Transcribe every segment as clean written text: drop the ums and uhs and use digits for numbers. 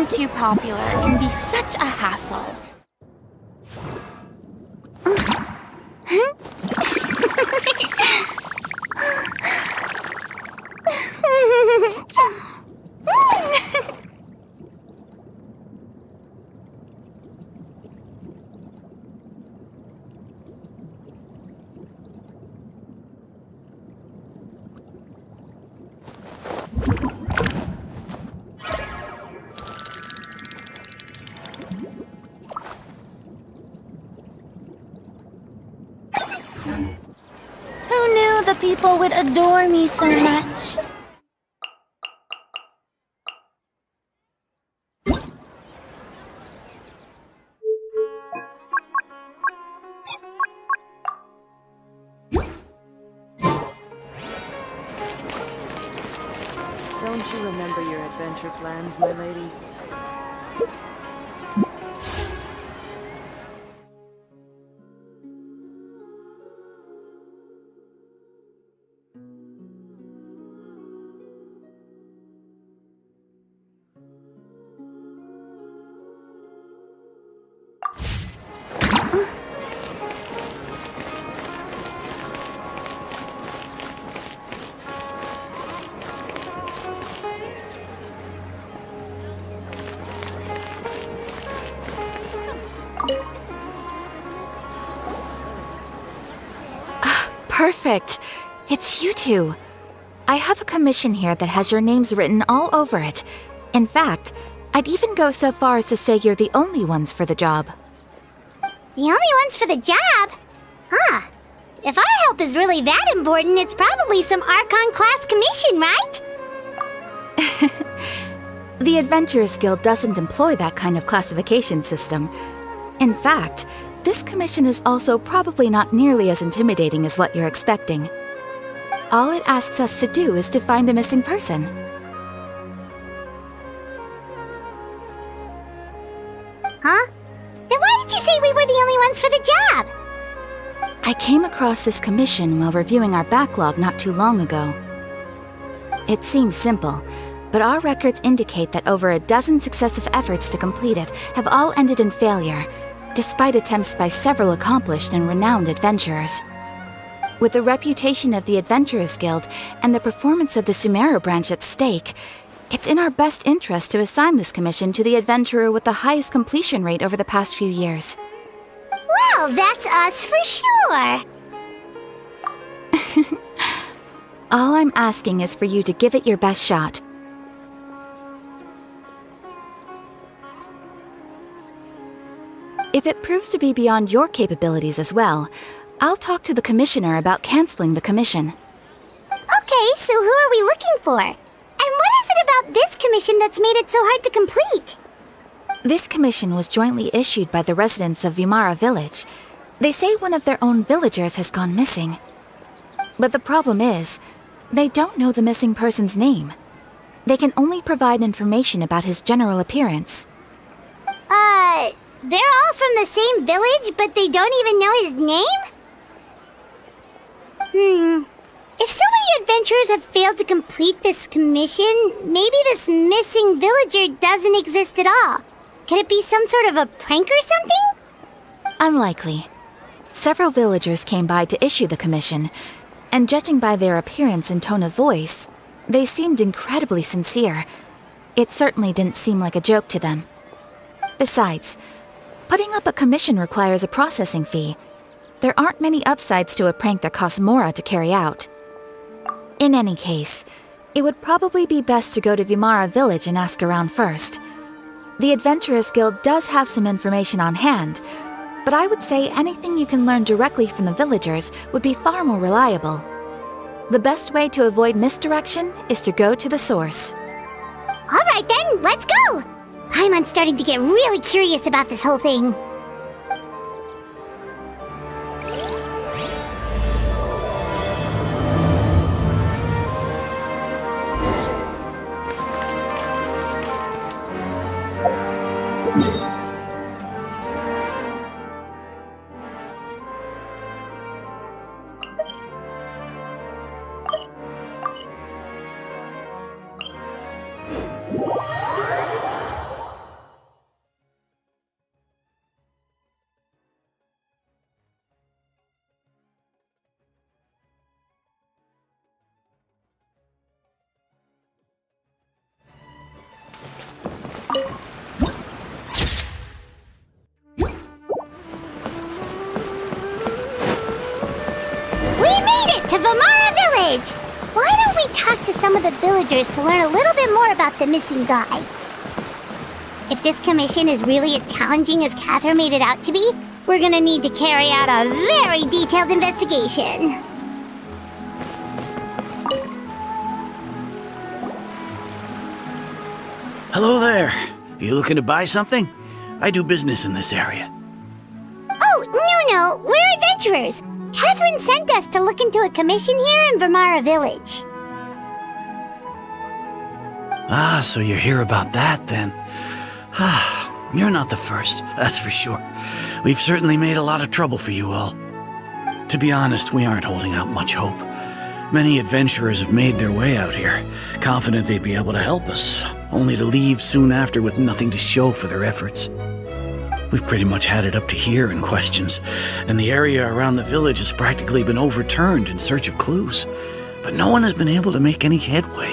Getting too popular can be such a hassle. Who knew the people would adore me so much? Don't you remember your adventure plans, my lady? Perfect! It's you two. I have a commission here that has your names written all over it. In fact, I'd even go so far as to say you're the only ones for the job. The only ones for the job? Huh. If our help is really that important, it's probably some Archon class commission, right? The Adventurers Guild doesn't employ that kind of classification system. In fact, this commission is also probably not nearly as intimidating as what you're expecting. All it asks us to do is to find a missing person. Huh? Then why did you say we were the only ones for the job? I came across this commission while reviewing our backlog not too long ago. It seems simple, but our records indicate that over a dozen successive efforts to complete it have all ended in failure, despite attempts by several accomplished and renowned adventurers. With the reputation of the Adventurers Guild and the performance of the Sumeru branch at stake, it's in our best interest to assign this commission to the adventurer with the highest completion rate over the past few years. Well, that's us for sure. All I'm asking is for you to give it your best shot. If it proves to be beyond your capabilities as well, I'll talk to the commissioner about canceling the commission. Okay, so who are we looking for? And what is it about this commission that's made it so hard to complete? This commission was jointly issued by the residents of Vimara Village. They say one of their own villagers has gone missing. But the problem is, they don't know the missing person's name. They can only provide information about his general appearance. They're all from the same village, but they don't even know his name? If so many adventurers have failed to complete this commission, maybe this missing villager doesn't exist at all. Could it be some sort of a prank or something? Unlikely. Several villagers came by to issue the commission, and judging by their appearance and tone of voice, they seemed incredibly sincere. It certainly didn't seem like a joke to them. Besides, putting up a commission requires a processing fee. There aren't many upsides to a prank that costs Mora to carry out. In any case, it would probably be best to go to Vimara Village and ask around first. The Adventurers Guild does have some information on hand, but I would say anything you can learn directly from the villagers would be far more reliable. The best way to avoid misdirection is to go to the source. All right then, let's go! I'm starting to get really curious about this whole thing. village. Why don't we talk to some of the villagers to learn a little bit more about the missing guy? If this commission is really as challenging as Catherine made it out to be, we're gonna need to carry out a very detailed investigation. Hello there. You looking to buy something? I do business in this area. Oh, no, we're adventurers. Catherine sent us to look into a commission here in Vermara Village. Ah, so you're here about that then. Ah, you're not the first, that's for sure. We've certainly made a lot of trouble for you all. To be honest, we aren't holding out much hope. Many adventurers have made their way out here, confident they'd be able to help us, only to leave soon after with nothing to show for their efforts. We've pretty much had it up to here in questions, and the area around the village has practically been overturned in search of clues, but no one has been able to make any headway.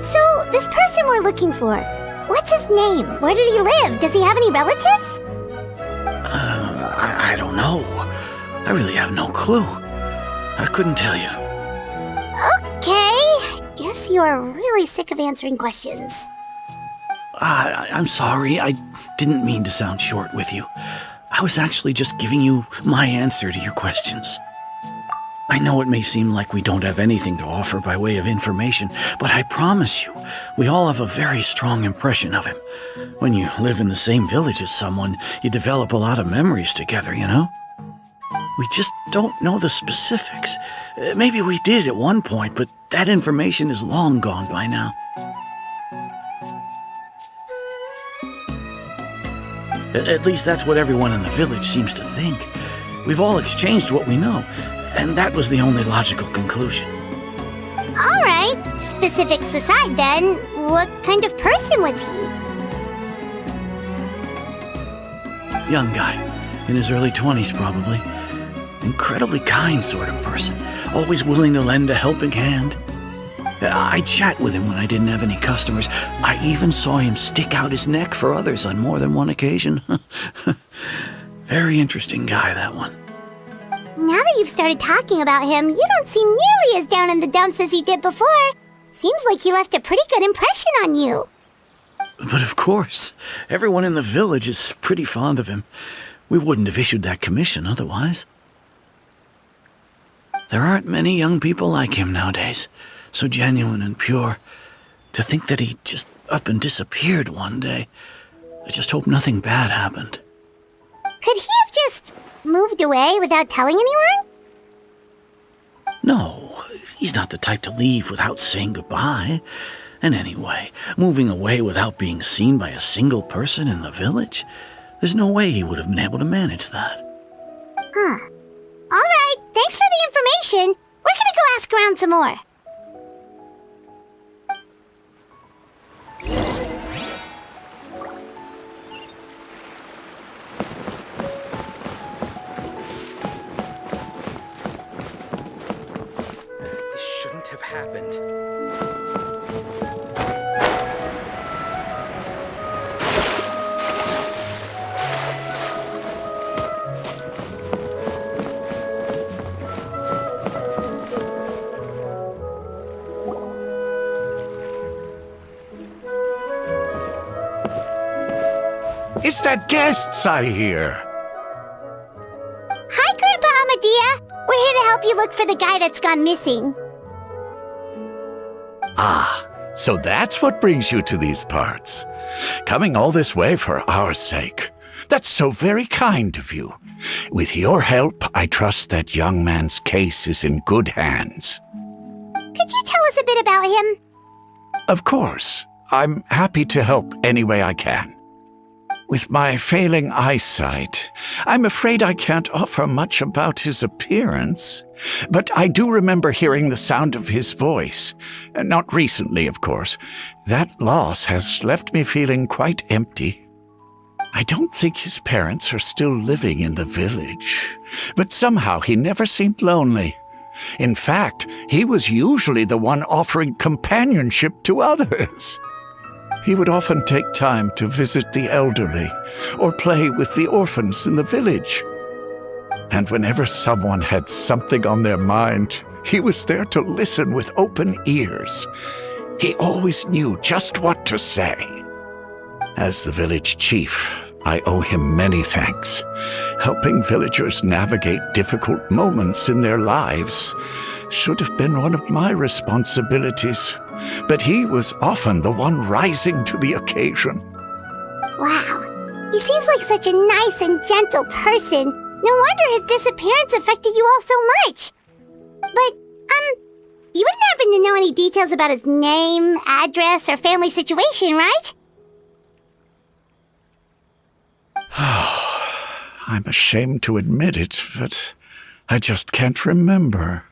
So, this person we're looking for, what's his name? Where did he live? Does he have any relatives? I don't know. I really have no clue. I couldn't tell you. Okay, guess you are really sick of answering questions. I'm sorry, I didn't mean to sound short with you. I was actually just giving you my answer to your questions. I know it may seem like we don't have anything to offer by way of information, but I promise you, we all have a very strong impression of him. When you live in the same village as someone, you develop a lot of memories together, you know? We just don't know the specifics. Maybe we did at one point, but that information is long gone by now. At least that's what everyone in the village seems to think. We've all exchanged what we know, and that was the only logical conclusion. All right, specifics aside then, what kind of person was he? Young guy, in his early 20s probably. Incredibly kind sort of person, always willing to lend a helping hand. I chat with him when I didn't have any customers. I even saw him stick out his neck for others on more than one occasion. Very interesting guy, that one. Now that you've started talking about him, you don't seem nearly as down in the dumps as you did before. Seems like he left a pretty good impression on you. But of course, everyone in the village is pretty fond of him. We wouldn't have issued that commission otherwise. There aren't many young people like him nowadays, so genuine and pure. To think that he just up and disappeared one day. I just hope nothing bad happened. Could he have just moved away without telling anyone? No, he's not the type to leave without saying goodbye. And anyway, moving away without being seen by a single person in the village, there's no way he would have been able to manage that. Huh. All right, thanks for the information. We're gonna go ask around some more. This shouldn't have happened. It's the guests I hear. Hi, Grandpa Amadea. We're here to help you look for the guy that's gone missing. Ah, so that's what brings you to these parts. Coming all this way for our sake. That's so very kind of you. With your help, I trust that young man's case is in good hands. Could you tell us a bit about him? Of course. I'm happy to help any way I can. With my failing eyesight, I'm afraid I can't offer much about his appearance. But I do remember hearing the sound of his voice. Not recently, of course. That loss has left me feeling quite empty. I don't think his parents are still living in the village. But somehow he never seemed lonely. In fact, he was usually the one offering companionship to others. He would often take time to visit the elderly or play with the orphans in the village. And whenever someone had something on their mind, He was there to listen with open ears. He always knew just what to say. As the village chief, I owe him many thanks. Helping villagers navigate difficult moments in their lives should have been one of my responsibilities, but he was often the one rising to the occasion. Wow, he seems like such a nice and gentle person. No wonder his disappearance affected you all so much. But, you wouldn't happen to know any details about his name, address, or family situation, right? I'm ashamed to admit it, but I just can't remember.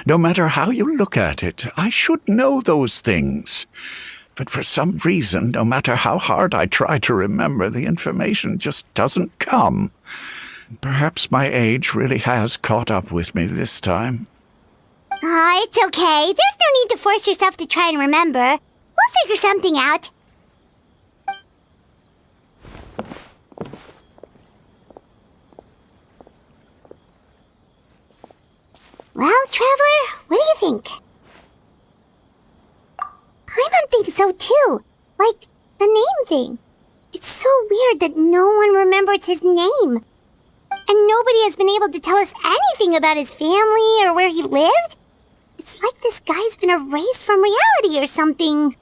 No matter how you look at it, I should know those things. But for some reason, no matter how hard I try to remember, the information just doesn't come. Perhaps my age really has caught up with me this time. It's okay. There's no need to force yourself to try and remember. We'll figure something out. Well, Traveler, what do you think? Paimon thinks so too. Like, the name thing. It's so weird that no one remembers his name. And nobody has been able to tell us anything about his family or where he lived. It's like this guy's been erased from reality or something.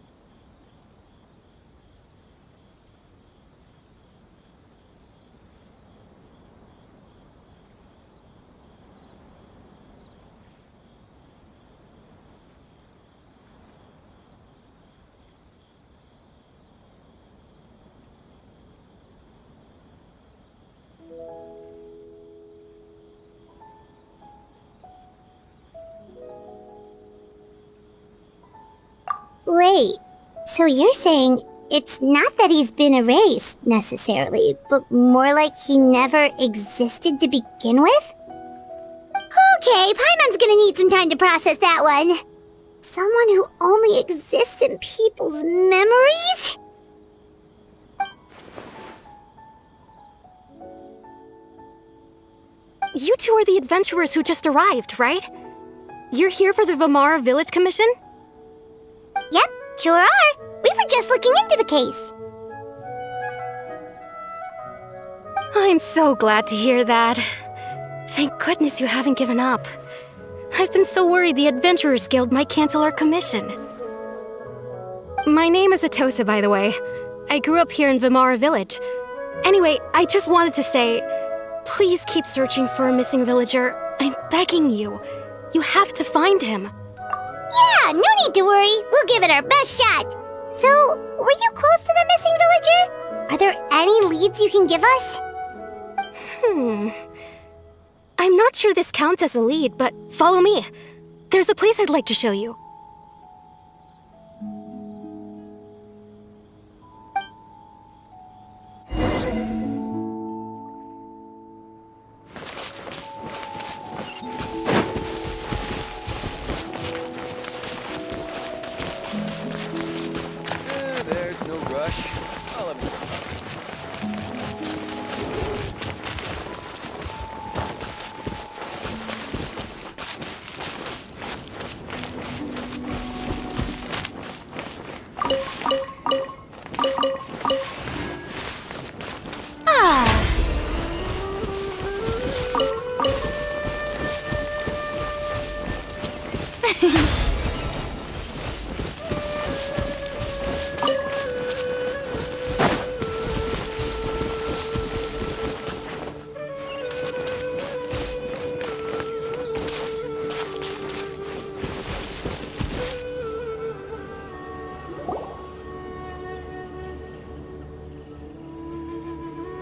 Wait, so you're saying it's not that he's been erased, necessarily, but more like he never existed to begin with? Okay, Paimon's gonna need some time to process that one. Someone who only exists in people's memories? You two are the adventurers who just arrived, right? You're here for the Vamara Village Commission? Yep, sure are. We were just looking into the case. I'm so glad to hear that. Thank goodness you haven't given up. I've been so worried the Adventurers Guild might cancel our commission. My name is Atosa, by the way. I grew up here in Vamara Village. Anyway, I just wanted to say, please keep searching for a missing villager. I'm begging you. You have to find him. Yeah, no need to worry. We'll give it our best shot. So, were you close to the missing villager? Are there any leads you can give us? I'm not sure this counts as a lead, but follow me. There's a place I'd like to show you. There's no rush. Follow me.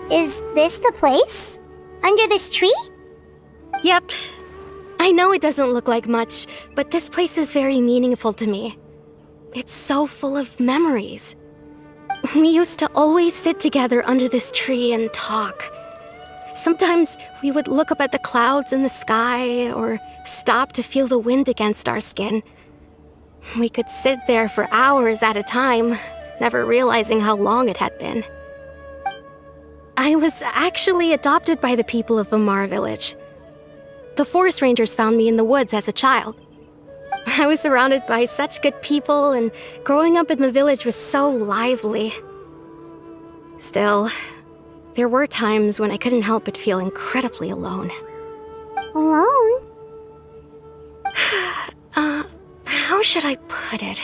Is this the place? Under this tree? Yep. I know it doesn't look like much, but this place is very meaningful to me. It's so full of memories. We used to always sit together under this tree and talk. Sometimes we would look up at the clouds in the sky or stop to feel the wind against our skin. We could sit there for hours at a time, never realizing how long it had been. I was actually adopted by the people of Vamara Village. The forest rangers found me in the woods as a child. I was surrounded by such good people, and growing up in the village was so lively. Still, there were times when I couldn't help but feel incredibly alone. Alone? How should I put it?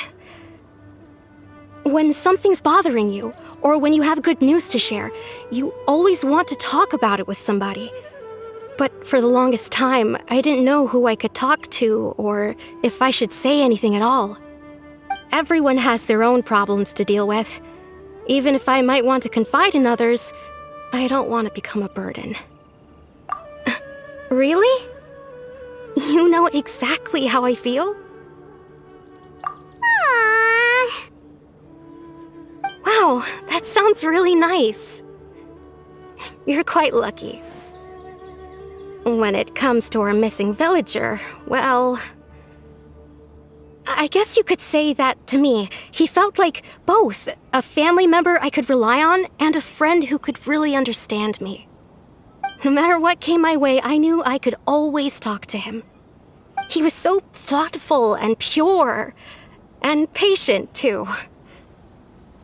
When something's bothering you, or when you have good news to share, you always want to talk about it with somebody. But for the longest time, I didn't know who I could talk to, or if I should say anything at all. Everyone has their own problems to deal with. Even if I might want to confide in others, I don't want to become a burden. Really? You know exactly how I feel? Aww. Wow, that sounds really nice. You're quite lucky. When it comes to our missing villager, well, I guess you could say that to me. He felt like both a family member I could rely on and a friend who could really understand me. No matter what came my way, I knew I could always talk to him. He was so thoughtful and pure, and patient too.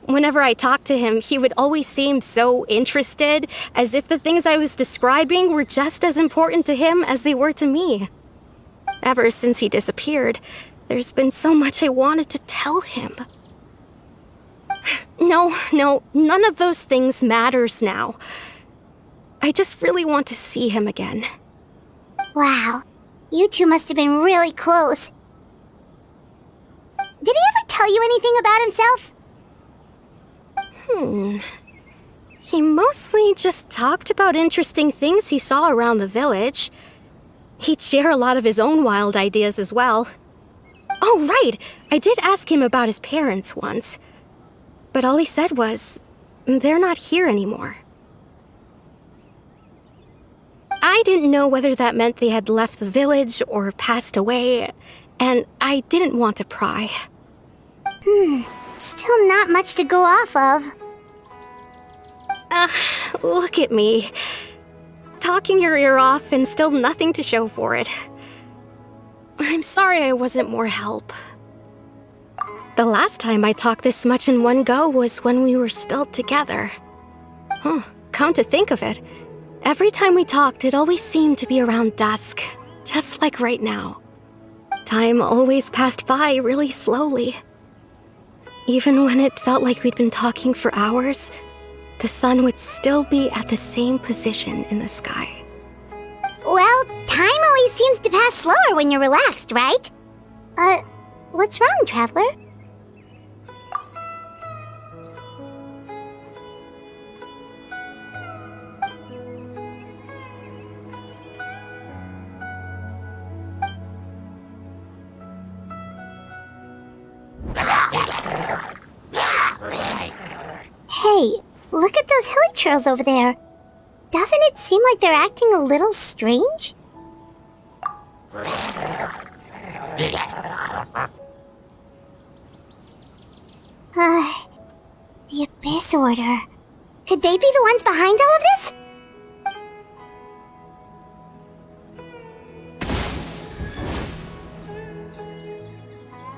Whenever I talked to him, he would always seem so interested, as if the things I was describing were just as important to him as they were to me. Ever since he disappeared, there's been so much I wanted to tell him. No, none of those things matters now. I just really want to see him again. Wow. You two must have been really close. Did he ever tell you anything about himself? He mostly just talked about interesting things he saw around the village. He'd share a lot of his own wild ideas as well. Oh, right! I did ask him about his parents once. But all he said was, they're not here anymore. I didn't know whether that meant they had left the village or passed away, and I didn't want to pry. Still not much to go off of. Look at me. Talking your ear off and still nothing to show for it. I'm sorry I wasn't more help. The last time I talked this much in one go was when we were still together. Come to think of it, every time we talked, it always seemed to be around dusk, just like right now. Time always passed by really slowly. Even when it felt like we'd been talking for hours, the sun would still be at the same position in the sky. Well, time always seems to pass slower when you're relaxed, right? What's wrong, Traveler? Hey, look at those hilly trails over there. Doesn't it seem like they're acting a little strange? The Abyss Order. Could they be the ones behind all of this?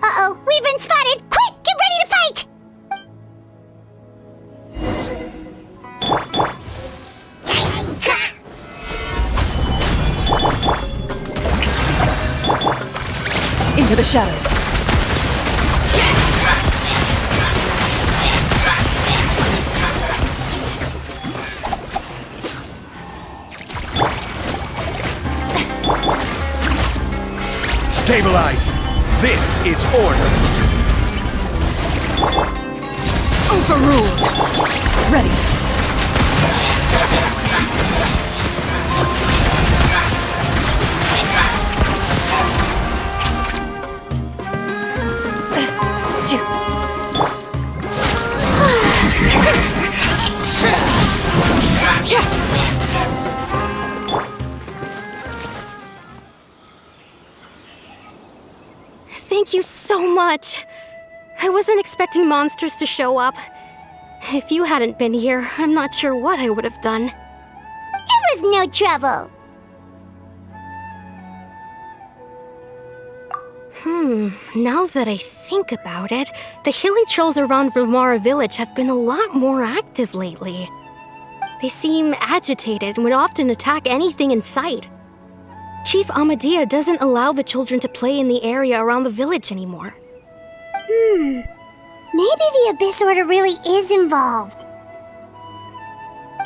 Uh-oh, we've been spotted! Quick, get ready to fight! Into the shadows. Stabilize! This is order! Overruled. Ready. Thank you so much. I wasn't expecting monsters to show up. If you hadn't been here, I'm not sure what I would have done. It was no trouble. Now that I think about it, the hilly trolls around Vimara village have been a lot more active lately. They seem agitated and would often attack anything in sight. Chief Amadea doesn't allow the children to play in the area around the village anymore. Maybe the Abyss Order really is involved.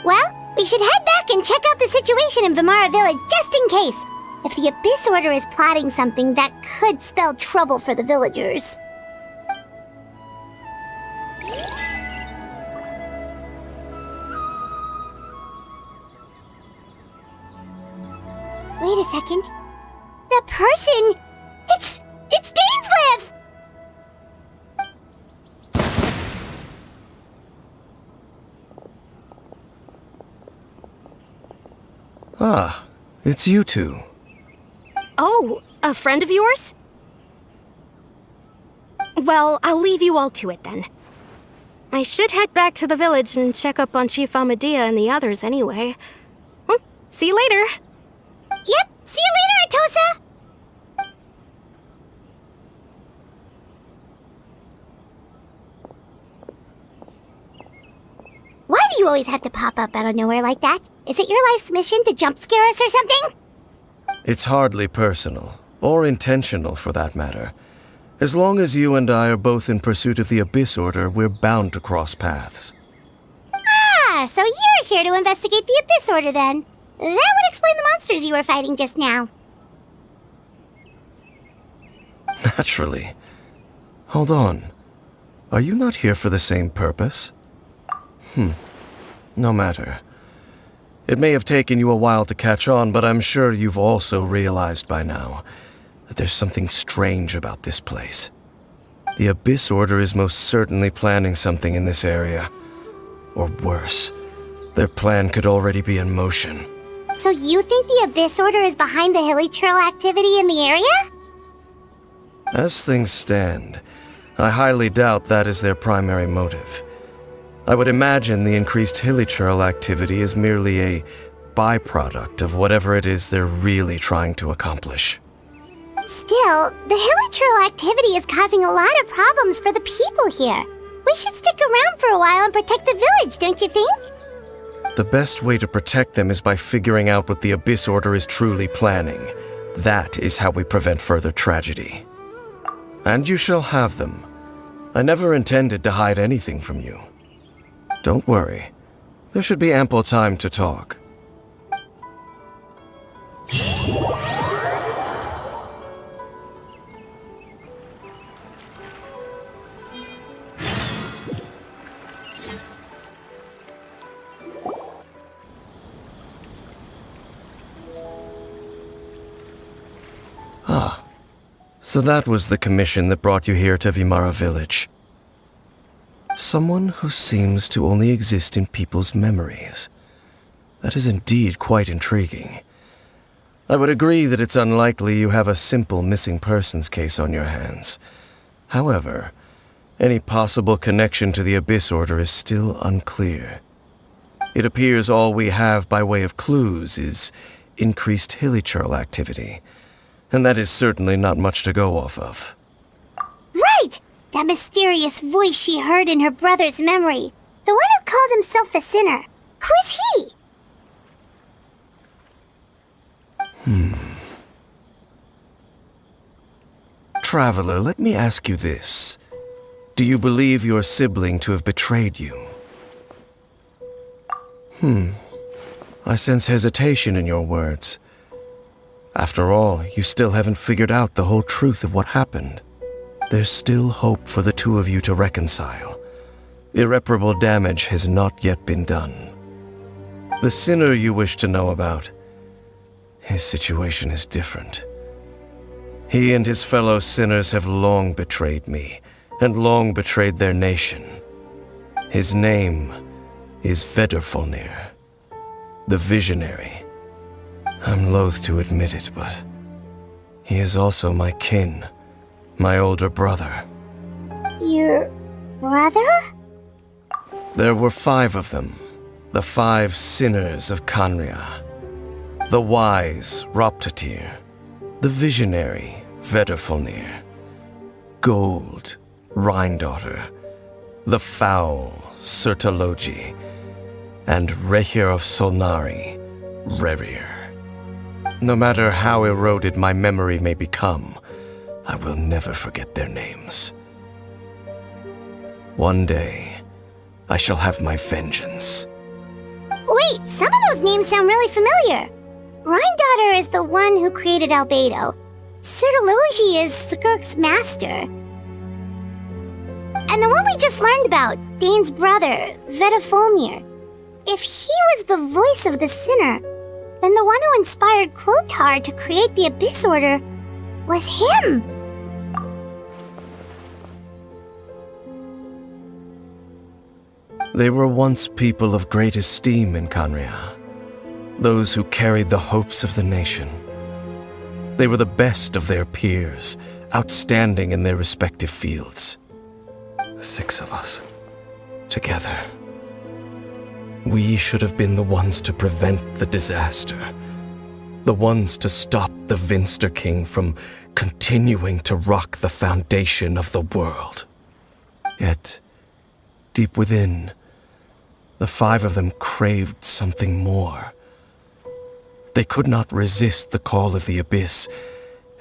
Well, we should head back and check out the situation in Vimara village just in case. If the Abyss Order is plotting something, that could spell trouble for the villagers. Wait a second. The person... It's Dainsleif! Ah, it's you two. Oh, a friend of yours? Well, I'll leave you all to it then. I should head back to the village and check up on Chief Amadea and the others anyway. See you later. Yep, see you later, Atosa! Why do you always have to pop up out of nowhere like that? Is it your life's mission to jump scare us or something? It's hardly personal, or intentional for that matter. As long as you and I are both in pursuit of the Abyss Order, we're bound to cross paths. Ah, so you're here to investigate the Abyss Order then. That would explain the monsters you were fighting just now. Naturally. Hold on. Are you not here for the same purpose? No matter. It may have taken you a while to catch on, but I'm sure you've also realized by now that there's something strange about this place. The Abyss Order is most certainly planning something in this area. Or worse, their plan could already be in motion. So you think the Abyss Order is behind the hilly trail activity in the area? As things stand, I highly doubt that is their primary motive. I would imagine the increased hilichurl activity is merely a byproduct of whatever it is they're really trying to accomplish. Still, the hilichurl activity is causing a lot of problems for the people here. We should stick around for a while and protect the village, don't you think? The best way to protect them is by figuring out what the Abyss Order is truly planning. That is how we prevent further tragedy. And you shall have them. I never intended to hide anything from you. Don't worry. There should be ample time to talk. So that was the commission that brought you here to Vimara village. Someone who seems to only exist in people's memories. That is indeed quite intriguing. I would agree that it's unlikely you have a simple missing persons case on your hands. However, any possible connection to the Abyss Order is still unclear. It appears all we have by way of clues is increased hilichurl activity, and that is certainly not much to go off of. Right! That mysterious voice she heard in her brother's memory. The one who called himself a sinner. Who is he? Traveler, let me ask you this. Do you believe your sibling to have betrayed you? I sense hesitation in your words. After all, you still haven't figured out the whole truth of what happened. There's still hope for the two of you to reconcile. Irreparable damage has not yet been done. The sinner you wish to know about, his situation is different. He and his fellow sinners have long betrayed me, and long betrayed their nation. His name is Vedrfolnir, the Visionary. I'm loath to admit it, but he is also my kin, my older brother. Your brother? There were 5 of them, the 5 sinners of Kanria. The wise Roptatir, the visionary Vedrfolnir, gold, Rhine-daughter, the foul Sertologi, and Rehir of Solnari, Rerir. No matter how eroded my memory may become, I will never forget their names. One day, I shall have my vengeance. Wait, some of those names sound really familiar. Rhine-daughter is the one who created Albedo. Sertologi is Skirk's master. And the one we just learned about, Dane's brother, Vetafolnir. If he was the voice of the sinner, then the one who inspired Clothar to create the Abyss Order was him. They were once people of great esteem in Khaenri'ah, those who carried the hopes of the nation. They were the best of their peers, outstanding in their respective fields. 6 of us, together. We should have been the ones to prevent the disaster, the ones to stop the Vinster King from continuing to rock the foundation of the world. Yet, deep within, the 5 of them craved something more. They could not resist the call of the Abyss,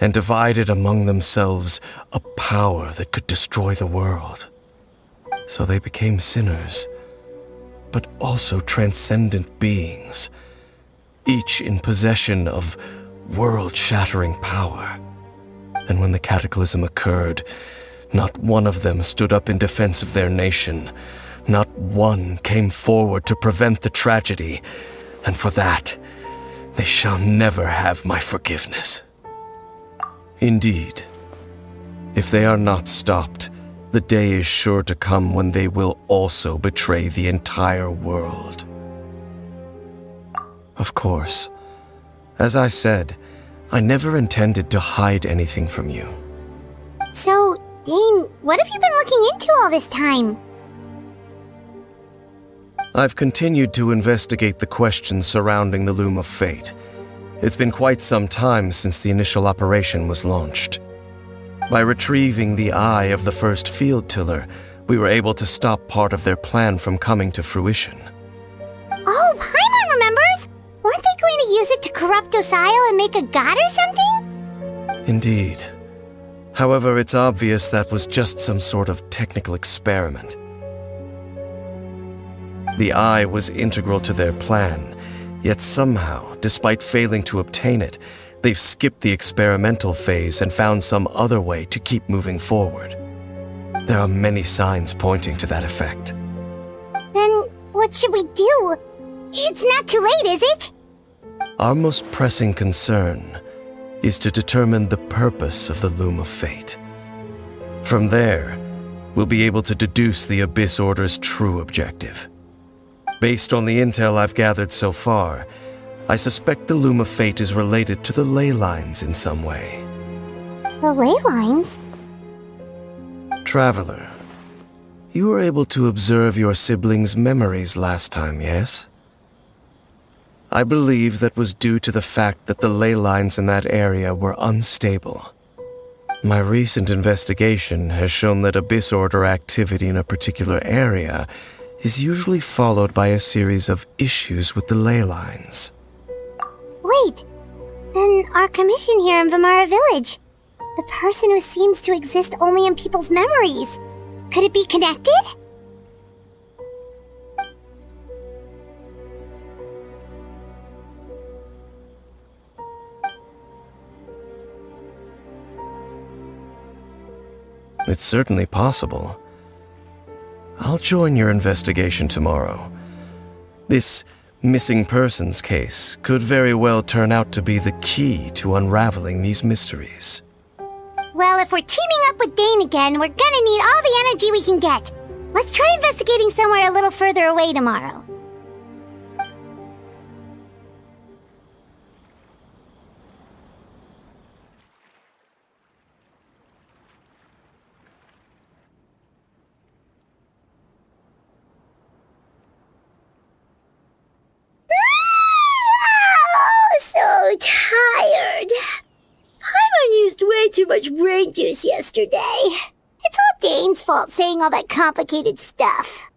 and divided among themselves a power that could destroy the world. So they became sinners, but also transcendent beings, each in possession of world-shattering power. And when the cataclysm occurred, not one of them stood up in defense of their nation. Not one came forward to prevent the tragedy, and for that, they shall never have my forgiveness. Indeed, if they are not stopped, the day is sure to come when they will also betray the entire world. Of course, as I said, I never intended to hide anything from you. So, Dane, what have you been looking into all this time? I've continued to investigate the questions surrounding the Loom of Fate. It's been quite some time since the initial operation was launched. By retrieving the eye of the first field tiller, we were able to stop part of their plan from coming to fruition. Oh, Paimon remembers! Weren't they going to use it to corrupt Osial and make a god or something? Indeed. However, it's obvious that was just some sort of technical experiment. The eye was integral to their plan, yet somehow, despite failing to obtain it, they've skipped the experimental phase and found some other way to keep moving forward. There are many signs pointing to that effect. Then, what should we do? It's not too late, is it? Our most pressing concern is to determine the purpose of the Loom of Fate. From there, we'll be able to deduce the Abyss Order's true objective. Based on the intel I've gathered so far, I suspect the Loom of Fate is related to the ley lines in some way. The ley lines? Traveler, you were able to observe your siblings' memories last time, yes? I believe that was due to the fact that the ley lines in that area were unstable. My recent investigation has shown that Abyss Order activity in a particular area is usually followed by a series of issues with the ley lines. Wait, then our commission here in Vimara Village, the person who seems to exist only in people's memories, could it be connected? It's certainly possible. I'll join your investigation tomorrow. This missing persons case could very well turn out to be the key to unraveling these mysteries. Well, if we're teaming up with Dane again, we're gonna need all the energy we can get. Let's try investigating somewhere a little further away tomorrow. So tired. Paimon used way too much brain juice yesterday. Dane's fault saying all that complicated stuff.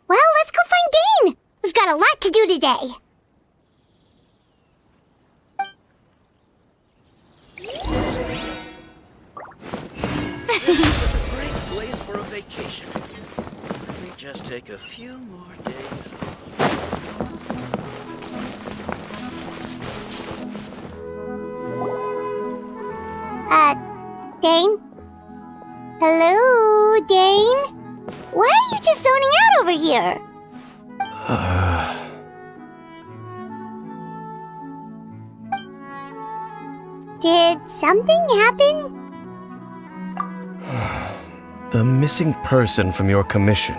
Well, let's go find Dane! We've got a lot to do today. Great place for a vacation. Let me just take a few more days Dane? Hello, Dane? Why are you just zoning out over here? Did something happen? The missing person from your commission.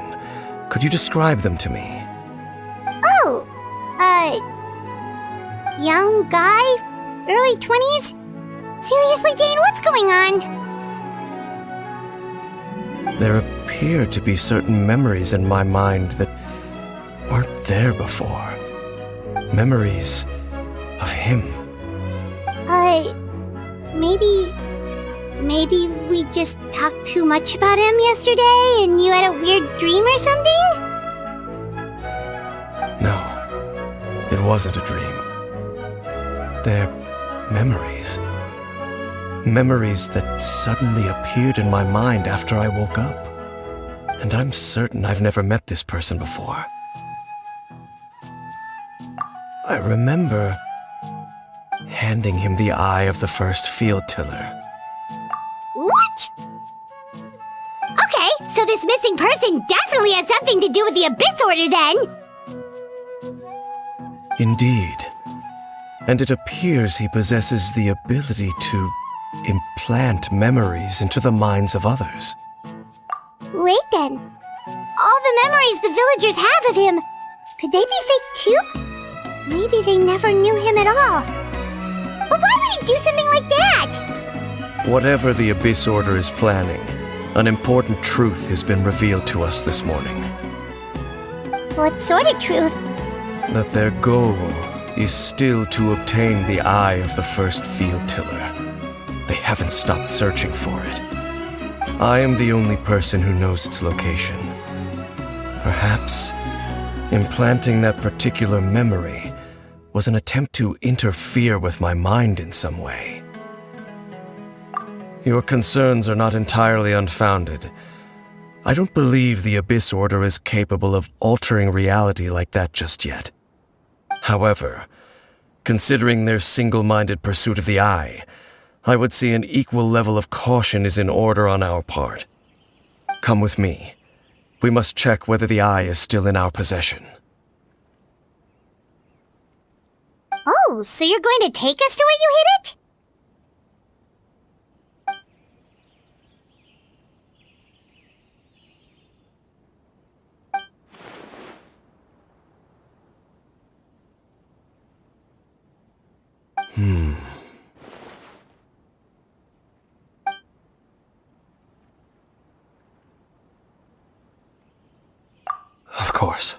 Could you describe them to me? Oh, young guy? Early 20s? Seriously, Dane, what's going on? There appear to be certain memories in my mind that weren't there before. Memories of him. Maybe we just talked too much about him yesterday and you had a weird dream or something? No, it wasn't a dream. They're memories. Memories that suddenly appeared in my mind after I woke up. And I'm certain I've never met this person before. I remember handing him the eye of the first field tiller. What? Okay, so this missing person definitely has something to do with the Abyss Order then! Indeed. And it appears he possesses the ability to implant memories into the minds of others. Wait then. All the memories the villagers have of him, could they be fake too? Maybe they never knew him at all. But why would he do something like that? Whatever the Abyss Order is planning, an important truth has been revealed to us this morning. What sort of truth? That their goal is still to obtain the eye of the first field tiller. They haven't stopped searching for it. I am the only person who knows its location. Perhaps implanting that particular memory was an attempt to interfere with my mind in some way. Your concerns are not entirely unfounded. I don't believe the Abyss Order is capable of altering reality like that just yet. However, considering their single-minded pursuit of the eye, I would say an equal level of caution is in order on our part. Come with me. We must check whether the eye is still in our possession. Oh, so you're going to take us to where you hid it? Of course.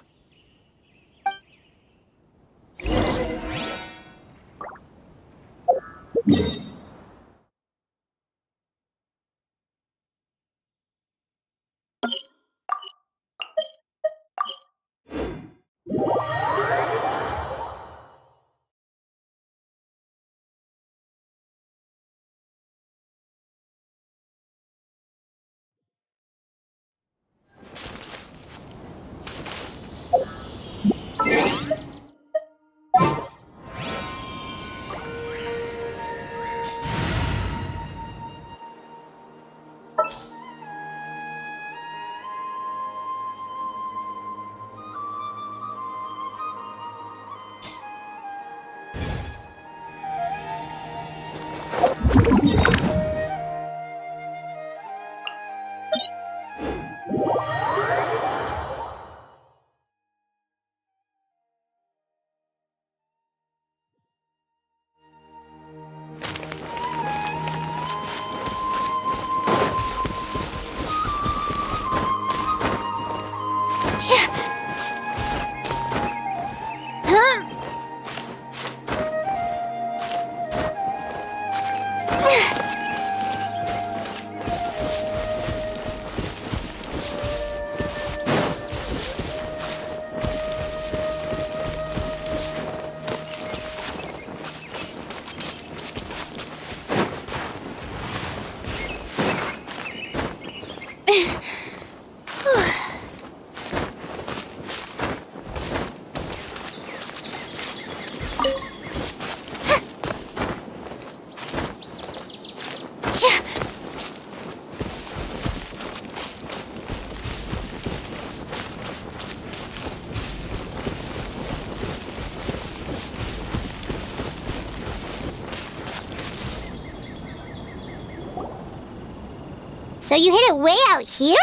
So you hid it way out here?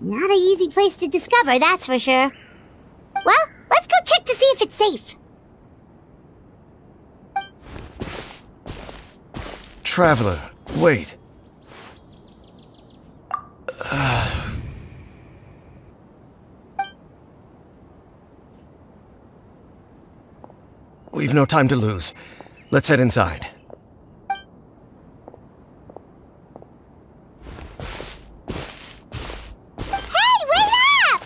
Not an easy place to discover, that's for sure. Well, let's go check to see if it's safe. Traveler, wait. We've no time to lose. Let's head inside. Hey, wait up!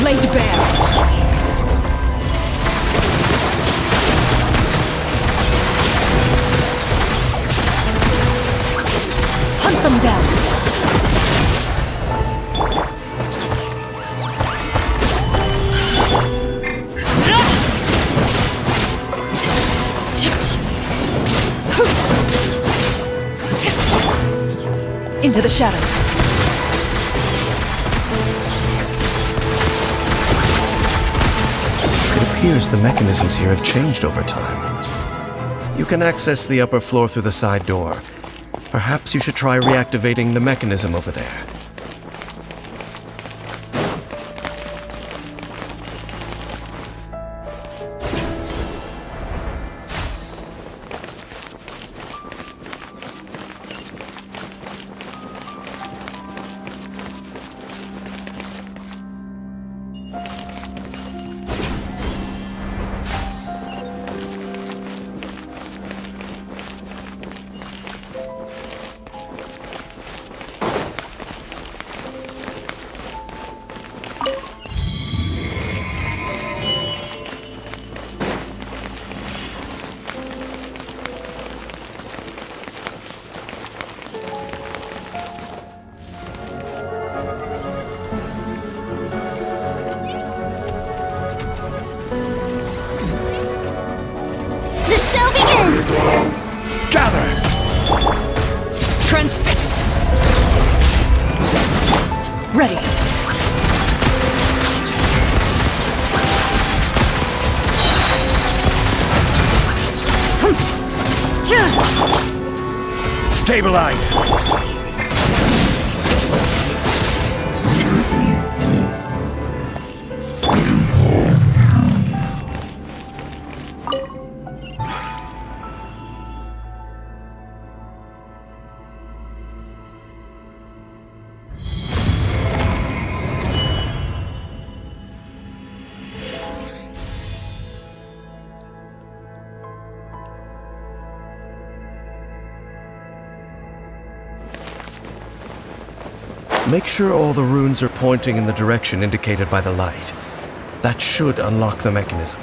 Laid bare. Hunt them down. Into the shadows. It appears the mechanisms here have changed over time. You can access the upper floor through the side door. Perhaps you should try reactivating the mechanism over there. The show begins! Gather! Transfixed. Ready. Stabilize! Make sure all the runes are pointing in the direction indicated by the light. That should unlock the mechanism.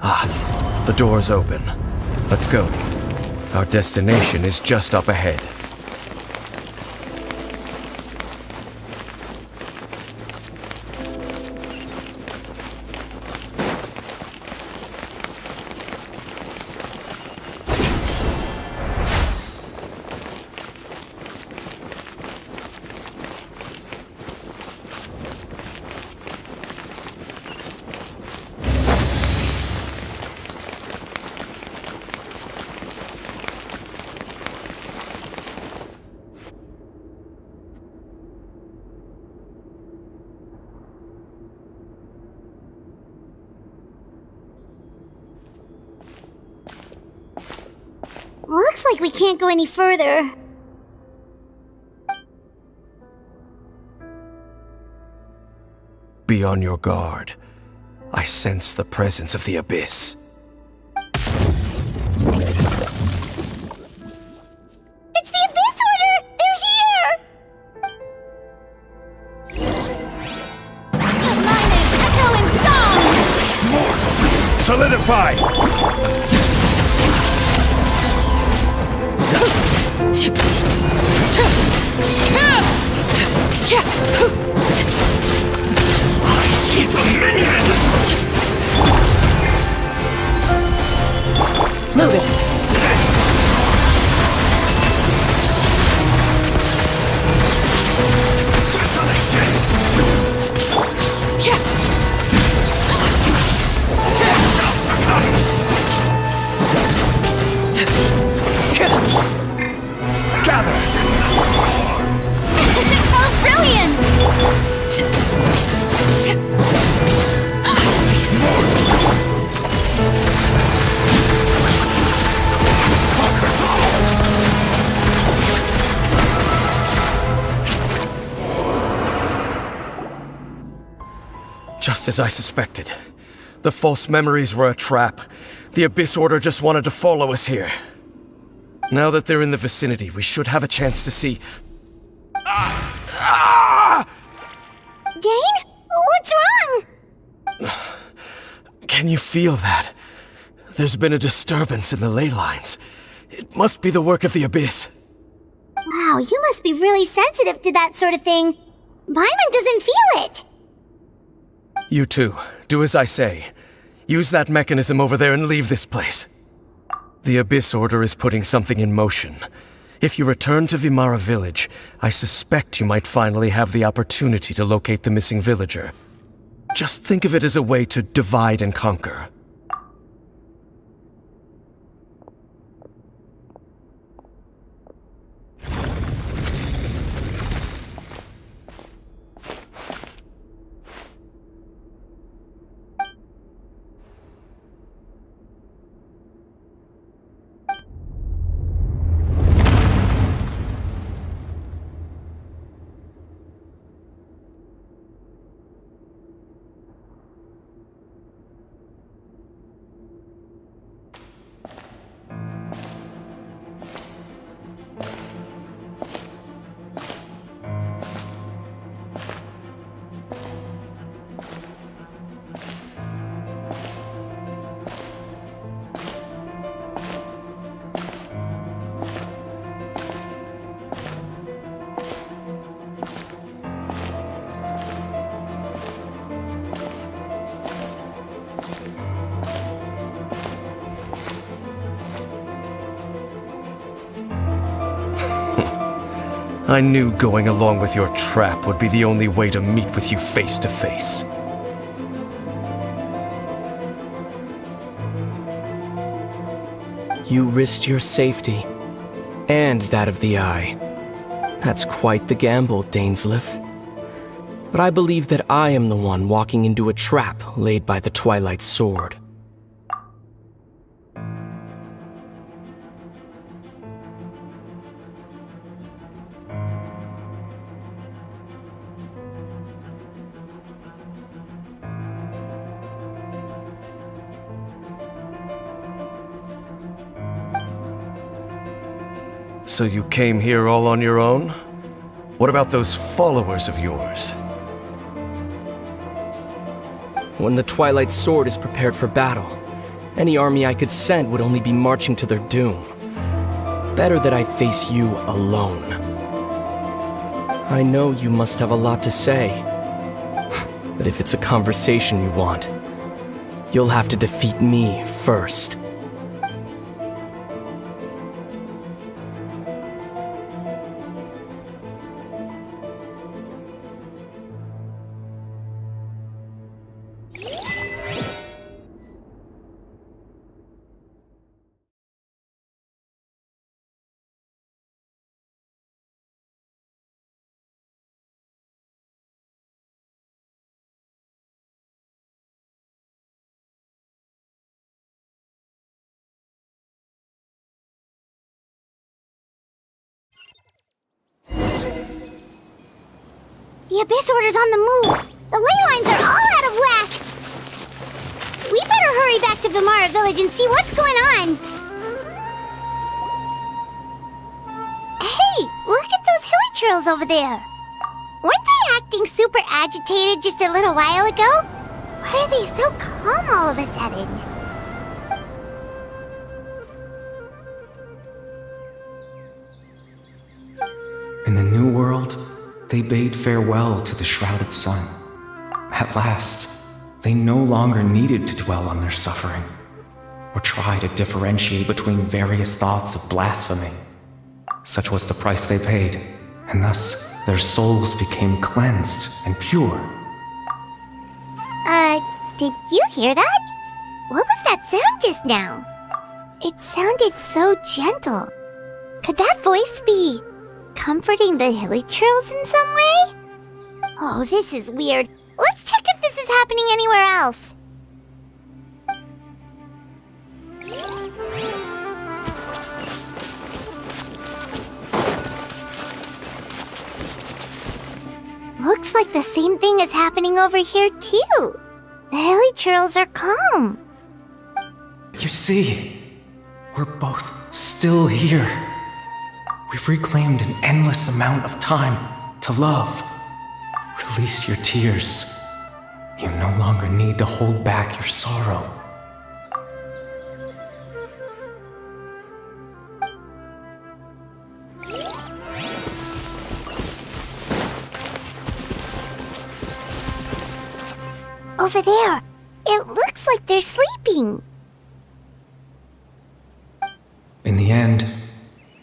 The door's open. Let's go. Our destination is just up ahead. Looks like we can't go any further. Be on your guard. I sense the presence of the Abyss. It's the Abyss Order! They're here! Mine is echoing song! Solidify! Loaded. Oh, brilliant! Just as I suspected. The false memories were a trap. The Abyss Order just wanted to follow us here. Now that they're in the vicinity, we should have a chance to see... Dane? What's wrong? Can you feel that? There's been a disturbance in the ley lines. It must be the work of the Abyss. Wow, you must be really sensitive to that sort of thing. Paimon doesn't feel it. You too. Do as I say. Use that mechanism over there and leave this place. The Abyss Order is putting something in motion. If you return to Vimara Village, I suspect you might finally have the opportunity to locate the missing villager. Just think of it as a way to divide and conquer. I knew going along with your trap would be the only way to meet with you face to face. You risked your safety, and that of the Eye. That's quite the gamble, Dainsleif. But I believe that I am the one walking into a trap laid by the Twilight Sword. So you came here all on your own? What about those followers of yours? When the Twilight Sword is prepared for battle, Any army I could send would only be marching to their doom. Better that I face you alone. I know you must have a lot to say, but if it's a conversation you want, you'll have to defeat me first. The Abyss Order's on the move! The ley lines are all out of whack! We better hurry back to Vimara Village and see what's going on! Hey, look at those hilly churls over there! Weren't they acting super agitated just a little while ago? Why are they so calm all of a sudden? In the New World, they bade farewell to the shrouded sun. At last, they no longer needed to dwell on their suffering, or try to differentiate between various thoughts of blasphemy. Such was the price they paid, and thus their souls became cleansed and pure. Did you hear that? What was that sound just now? It sounded so gentle. Could that voice be comforting the hilly churls in some way? Oh, this is weird. Let's check if this is happening anywhere else. Looks like the same thing is happening over here too. The hilly churls are calm. You see, we're both still here. We've reclaimed an endless amount of time to love. Release your tears. You no longer need to hold back your sorrow. Over there, it looks like they're sleeping. In the end,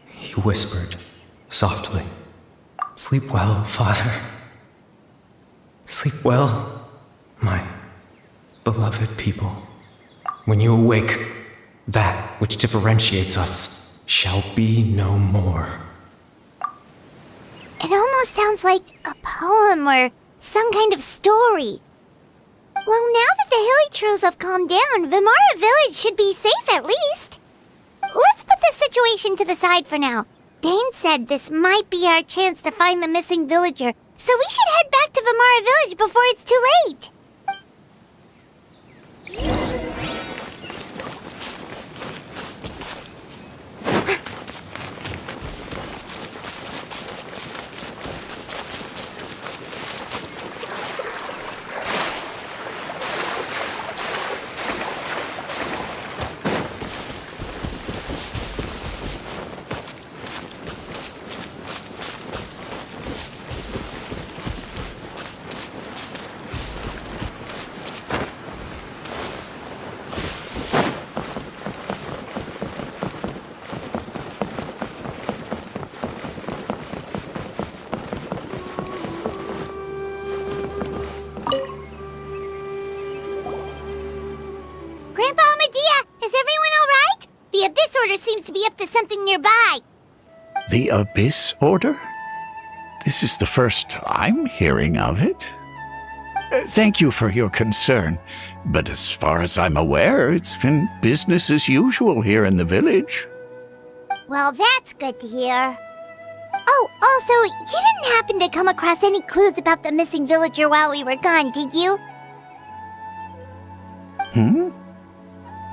he whispered, softly, "Sleep well, Father. Sleep well, my beloved people. When you awake, that which differentiates us shall be no more." It almost sounds like a poem or some kind of story. Well, now that the hilly churls have calmed down, Vimara Village should be safe at least. Let's put this situation to the side for now. Dane said this might be our chance to find the missing villager, so we should head back to Vimara Village before it's too late. Grandpa Medea, is everyone all right? The Abyss Order seems to be up to something nearby. The Abyss Order? This is the first I'm hearing of it. Thank you for your concern, but as far as I'm aware, it's been business as usual here in the village. Well, that's good to hear. Oh, also, you didn't happen to come across any clues about the missing villager while we were gone, did you?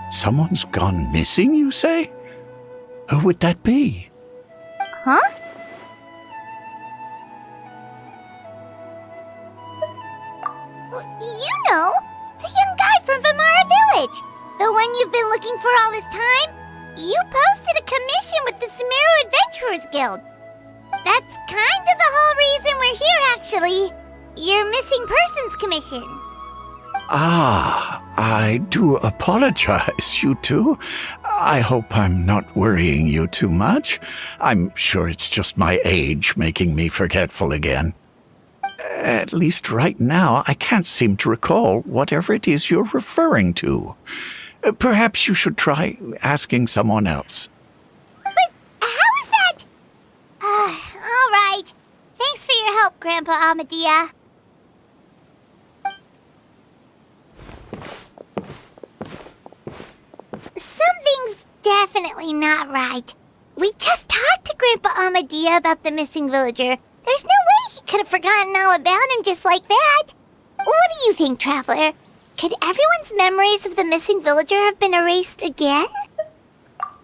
Someone's gone missing, you say? Who would that be? Huh? You know, the young guy from Vimara Village. The one one you've been looking for all this time? You posted a commission with the Sumeru Adventurers Guild. That's kind of the whole reason we're here, actually. Your missing persons commission. Ah, I do apologize, you two. I hope I'm not worrying you too much. I'm sure it's just my age making me forgetful again. At least right now, I can't seem to recall whatever it is you're referring to. Perhaps you should try asking someone else. But how is that? All right. Thanks for your help, Grandpa Amadea. Something's definitely not right. We just talked to Grandpa Amadea about the missing villager. There's no way he could have forgotten all about him just like that. What do you think, Traveler? Could everyone's memories of the missing villager have been erased again?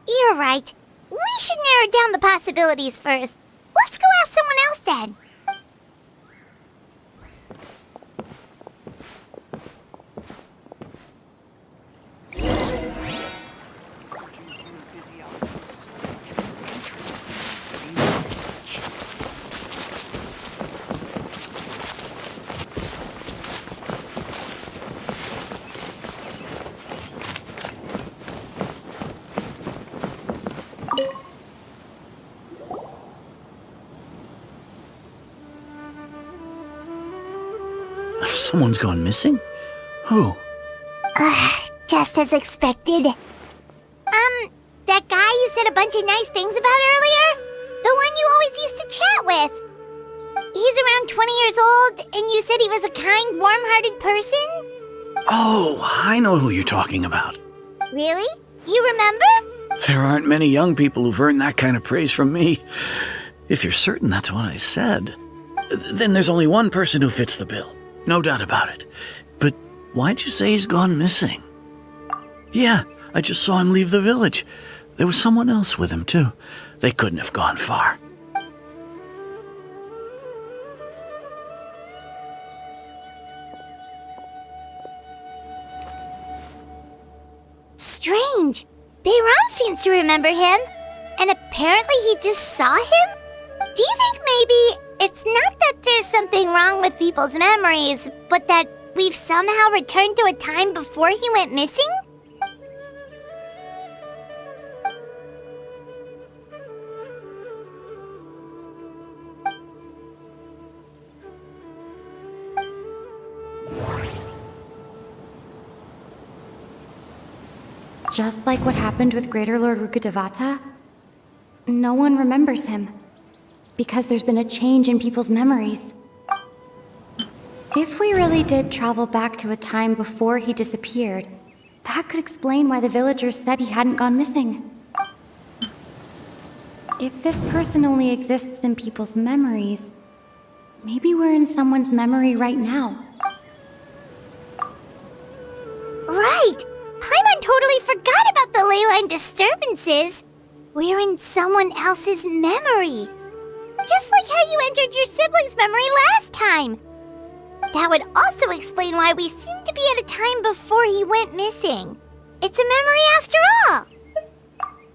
You're right. We should narrow down the possibilities first. Let's go ask someone else then. Someone's gone missing? Who? Just as expected. That guy you said a bunch of nice things about earlier? The one you always used to chat with. He's around 20 years old, and you said he was a kind, warm-hearted person? Oh, I know who you're talking about. Really? You remember? There aren't many young people who've earned that kind of praise from me. If you're certain that's what I said, then there's only one person who fits the bill. No doubt about it. But why'd you say he's gone missing? Yeah, I just saw him leave the village. There was someone else with him, too. They couldn't have gone far. Strange. Bayram seems to remember him. And apparently he just saw him? Do you think maybe it's not that there's something wrong with people's memories, but that we've somehow returned to a time before he went missing? Just like what happened with Greater Lord Rukkhadevata, no one remembers him, because there's been a change in people's memories. If we really did travel back to a time before he disappeared, that could explain why the villagers said he hadn't gone missing. If this person only exists in people's memories, maybe we're in someone's memory right now. Right! Paimon totally forgot about the leyline disturbances. We're in someone else's memory. Just like how you entered your sibling's memory last time. That would also explain why we seem to be at a time before he went missing. It's a memory after all.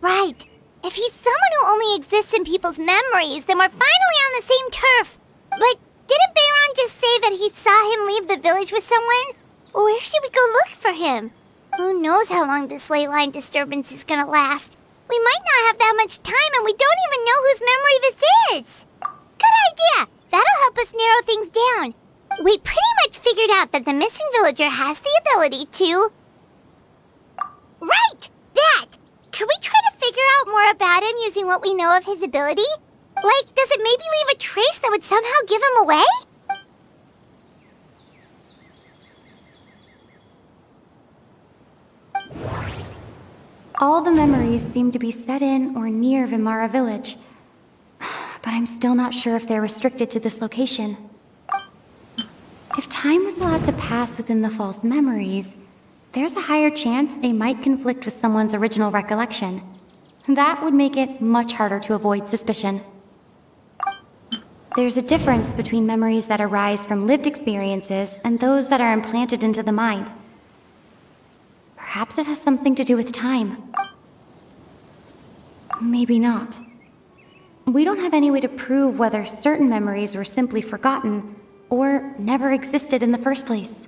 Right. If he's someone who only exists in people's memories, then we're finally on the same turf. But didn't Bayron just say that he saw him leave the village with someone? Where should we go look for him? Who knows how long this ley line disturbance is gonna last? We might not have that much time, and we don't even know whose memory this is. Good idea. That'll help us narrow things down. We pretty much figured out that the missing villager has the ability to... Right! That! Could we try to figure out more about him using what we know of his ability? Like, does it maybe leave a trace that would somehow give him away? All the memories seem to be set in or near Vimara village, but I'm still not sure if they're restricted to this location. If time was allowed to pass within the false memories, there's a higher chance they might conflict with someone's original recollection. That would make it much harder to avoid suspicion. There's a difference between memories that arise from lived experiences and those that are implanted into the mind. Perhaps it has something to do with time. Maybe not. We don't have any way to prove whether certain memories were simply forgotten or never existed in the first place.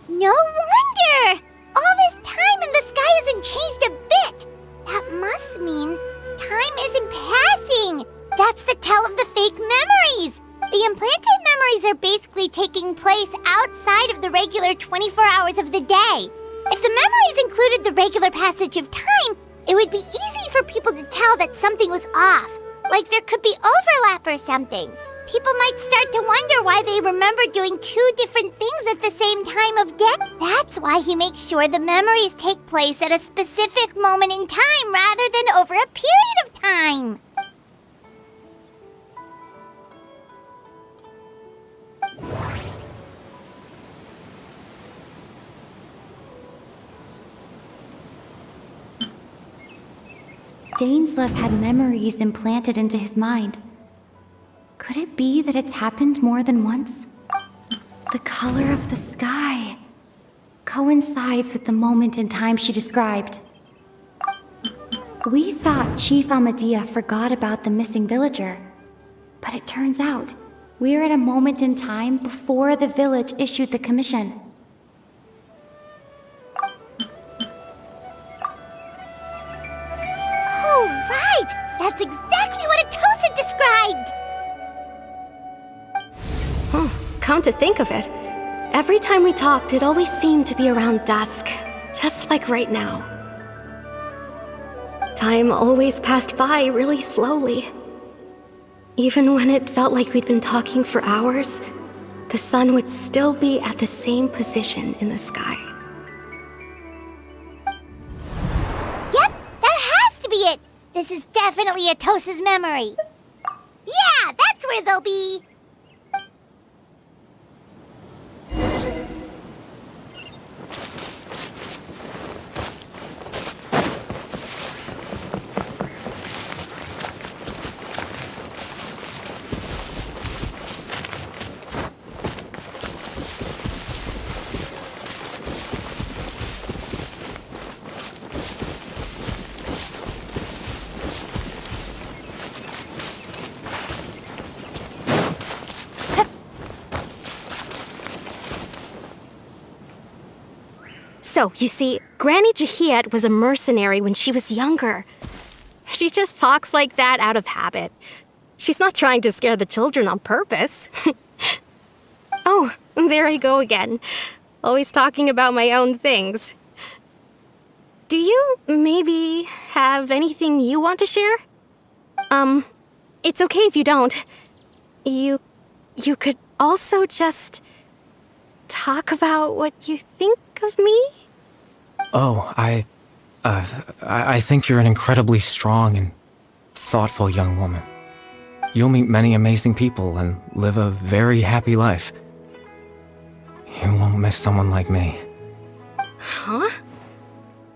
No wonder! All this time and the sky hasn't changed a bit! That must mean time isn't passing! That's the tell of the fake memories! The implanted memories are basically taking place outside of the regular 24 hours of the day. If the memories included the regular passage of time, it would be easy for people to tell that something was off. Like there could be overlap or something. People might start to wonder why they remember doing two different things at the same time of day. That's why he makes sure the memories take place at a specific moment in time rather than over a period of time. Dainsleif had memories implanted into his mind. Could it be that it's happened more than once? The color of the sky coincides with the moment in time she described. We thought Chief Amadea forgot about the missing villager, but it turns out we're at a moment in time before the village issued the commission. Oh, right! That's exactly what Atosa described! Come to think of it, every time we talked, it always seemed to be around dusk, just like right now. Time always passed by really slowly. Even when it felt like we'd been talking for hours, the sun would still be at the same position in the sky. Yep, that has to be it! This is definitely Atosa's memory. Yeah, that's where they'll be! So, you see, Granny Jahiet was a mercenary when she was younger. She just talks like that out of habit. She's not trying to scare the children on purpose. Oh, there I go again. Always talking about my own things. Do you maybe have anything you want to share? It's okay if you don't. You could also just talk about what you think of me? Oh, I think you're an incredibly strong and thoughtful young woman. You'll meet many amazing people and live a very happy life. You won't miss someone like me. Huh?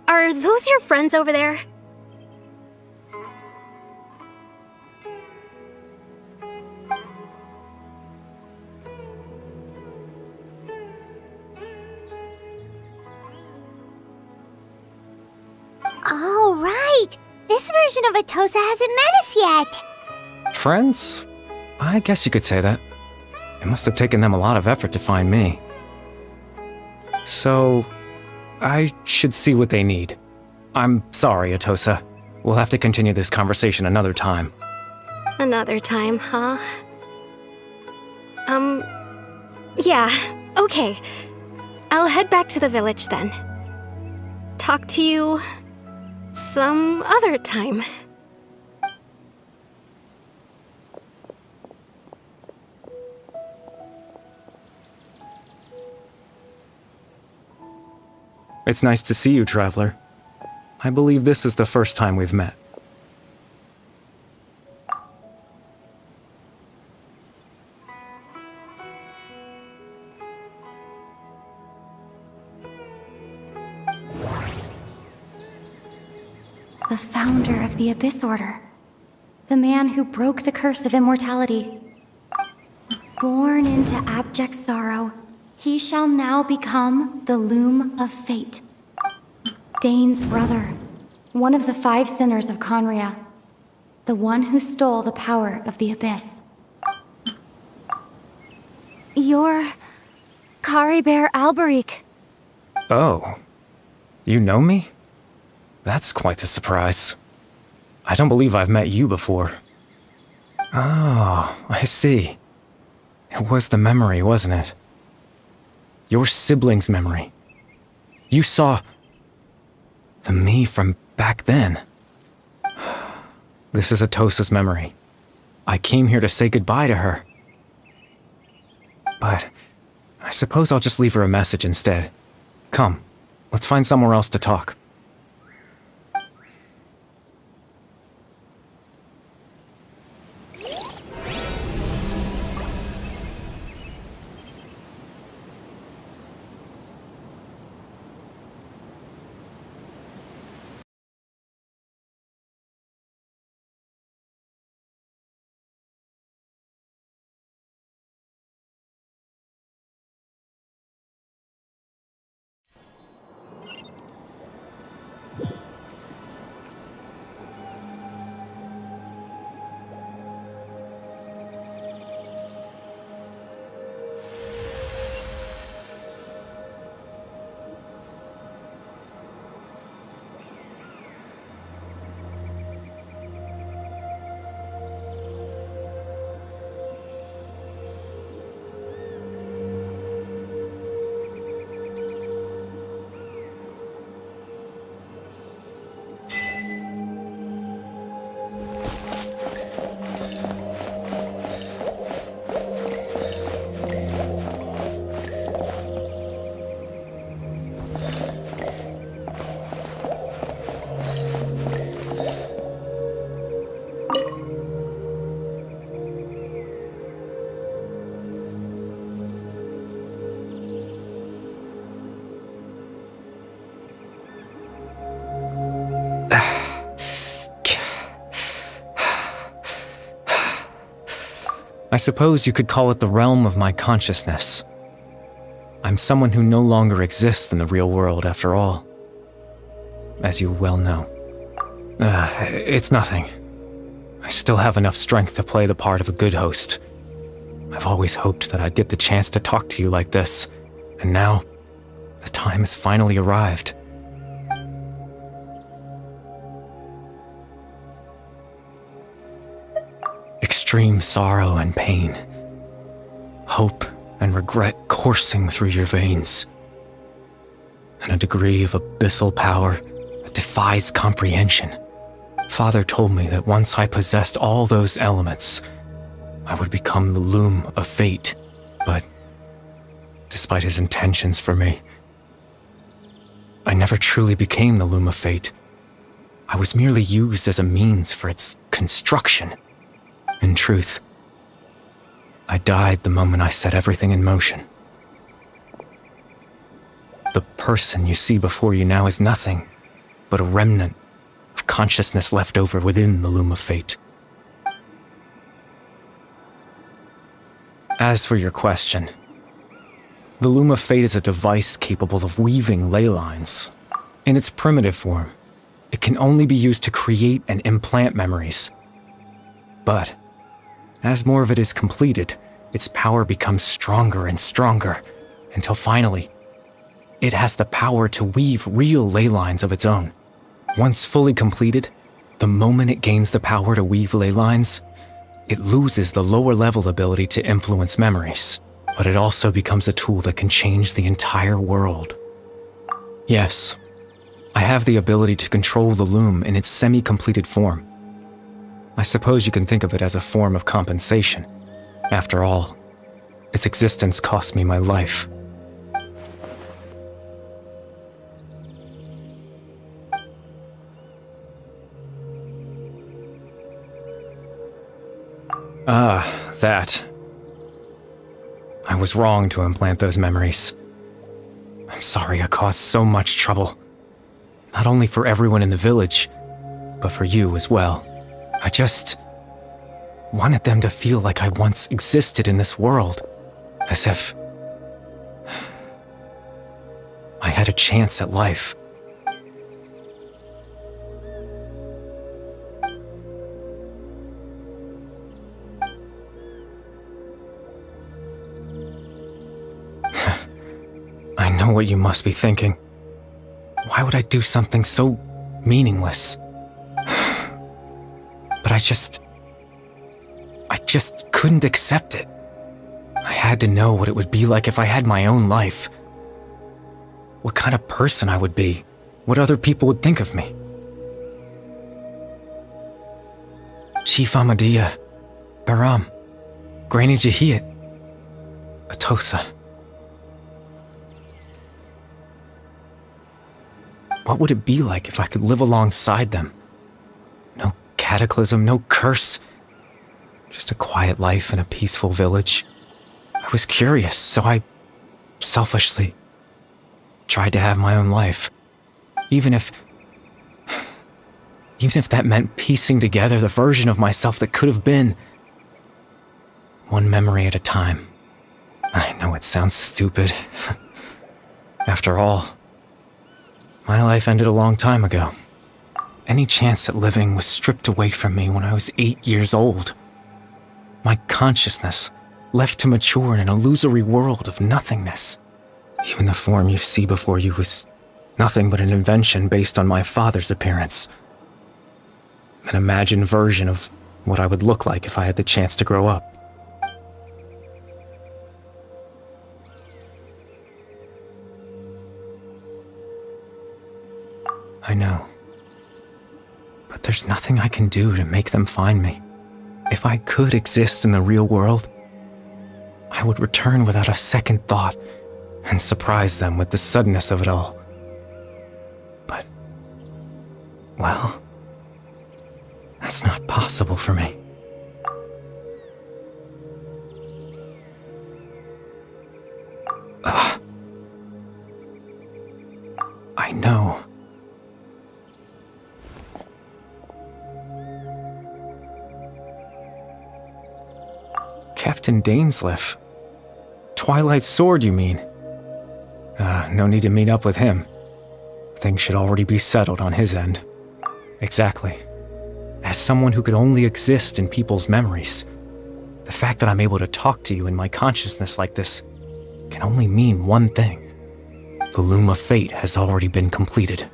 Are those your friends over there? Oh, right! This version of Atosa hasn't met us yet! Friends? I guess you could say that. It must have taken them a lot of effort to find me. So, I should see what they need. I'm sorry, Atosa. We'll have to continue this conversation another time. Another time, huh? Yeah, okay. I'll head back to the village then. Talk to you some other time. It's nice to see you, Traveler. I believe this is the first time we've met. The founder of the Abyss Order. The man who broke the curse of immortality. Born into abject sorrow, He shall now become the Loom of Fate. Dane's brother, one of the 5 sinners of Conria, the one who stole the power of the Abyss. You're Caribert Alberic. Oh, you know me? That's quite the surprise. I don't believe I've met you before. Oh, I see. It was the memory, wasn't it? Your sibling's memory. You saw the me from back then. This is Atosa's memory. I came here to say goodbye to her. But I suppose I'll just leave her a message instead. Come, let's find somewhere else to talk. I suppose you could call it the realm of my consciousness. I'm someone who no longer exists in the real world, after all. As you well know. It's nothing. I still have enough strength to play the part of a good host. I've always hoped that I'd get the chance to talk to you like this, and now, the time has finally arrived. Extreme sorrow and pain, hope and regret coursing through your veins, and a degree of abyssal power that defies comprehension. Father told me that once I possessed all those elements, I would become the Loom of Fate, but despite his intentions for me, I never truly became the Loom of Fate. I was merely used as a means for its construction. In truth, I died the moment I set everything in motion. The person you see before you now is nothing but a remnant of consciousness left over within the Loom of Fate. As for your question, the Loom of Fate is a device capable of weaving ley lines. In its primitive form, it can only be used to create and implant memories. But as more of it is completed, its power becomes stronger and stronger, until finally, it has the power to weave real ley lines of its own. Once fully completed, the moment it gains the power to weave ley lines, it loses the lower level ability to influence memories, but it also becomes a tool that can change the entire world. Yes, I have the ability to control the loom in its semi-completed form. I suppose you can think of it as a form of compensation. After all, its existence cost me my life. That. I was wrong to implant those memories. I'm sorry I caused so much trouble. Not only for everyone in the village, but for you as well. I just wanted them to feel like I once existed in this world. As if had a chance at life. I know what you must be thinking. Why would I do something so meaningless? But I just couldn't accept it. I had to know what it would be like if I had my own life. What kind of person I would be. What other people would think of me. Chief Ahmadiyya, Baram, Granny Jahiyat, Atosa. What would it be like if I could live alongside them? No cataclysm, no curse. Just a quiet life in a peaceful village. I was curious, so I selfishly tried to have my own life. Even if that meant piecing together the version of myself that could have been. One memory at a time. I know it sounds stupid. After all, my life ended a long time ago. Any chance at living was stripped away from me when I was 8 years old. My consciousness left to mature in an illusory world of nothingness. Even the form you see before you was nothing but an invention based on my father's appearance. An imagined version of what I would look like if I had the chance to grow up. I know. But there's nothing I can do to make them find me. If I could exist in the real world, I would return without a second thought and surprise them with the suddenness of it all. But, well, that's not possible for me. I know. Captain Dainsleif. Twilight's sword, you mean? No need to meet up with him. Things should already be settled on his end. Exactly. As someone who could only exist in people's memories, the fact that I'm able to talk to you in my consciousness like this can only mean one thing. The loom of fate has already been completed.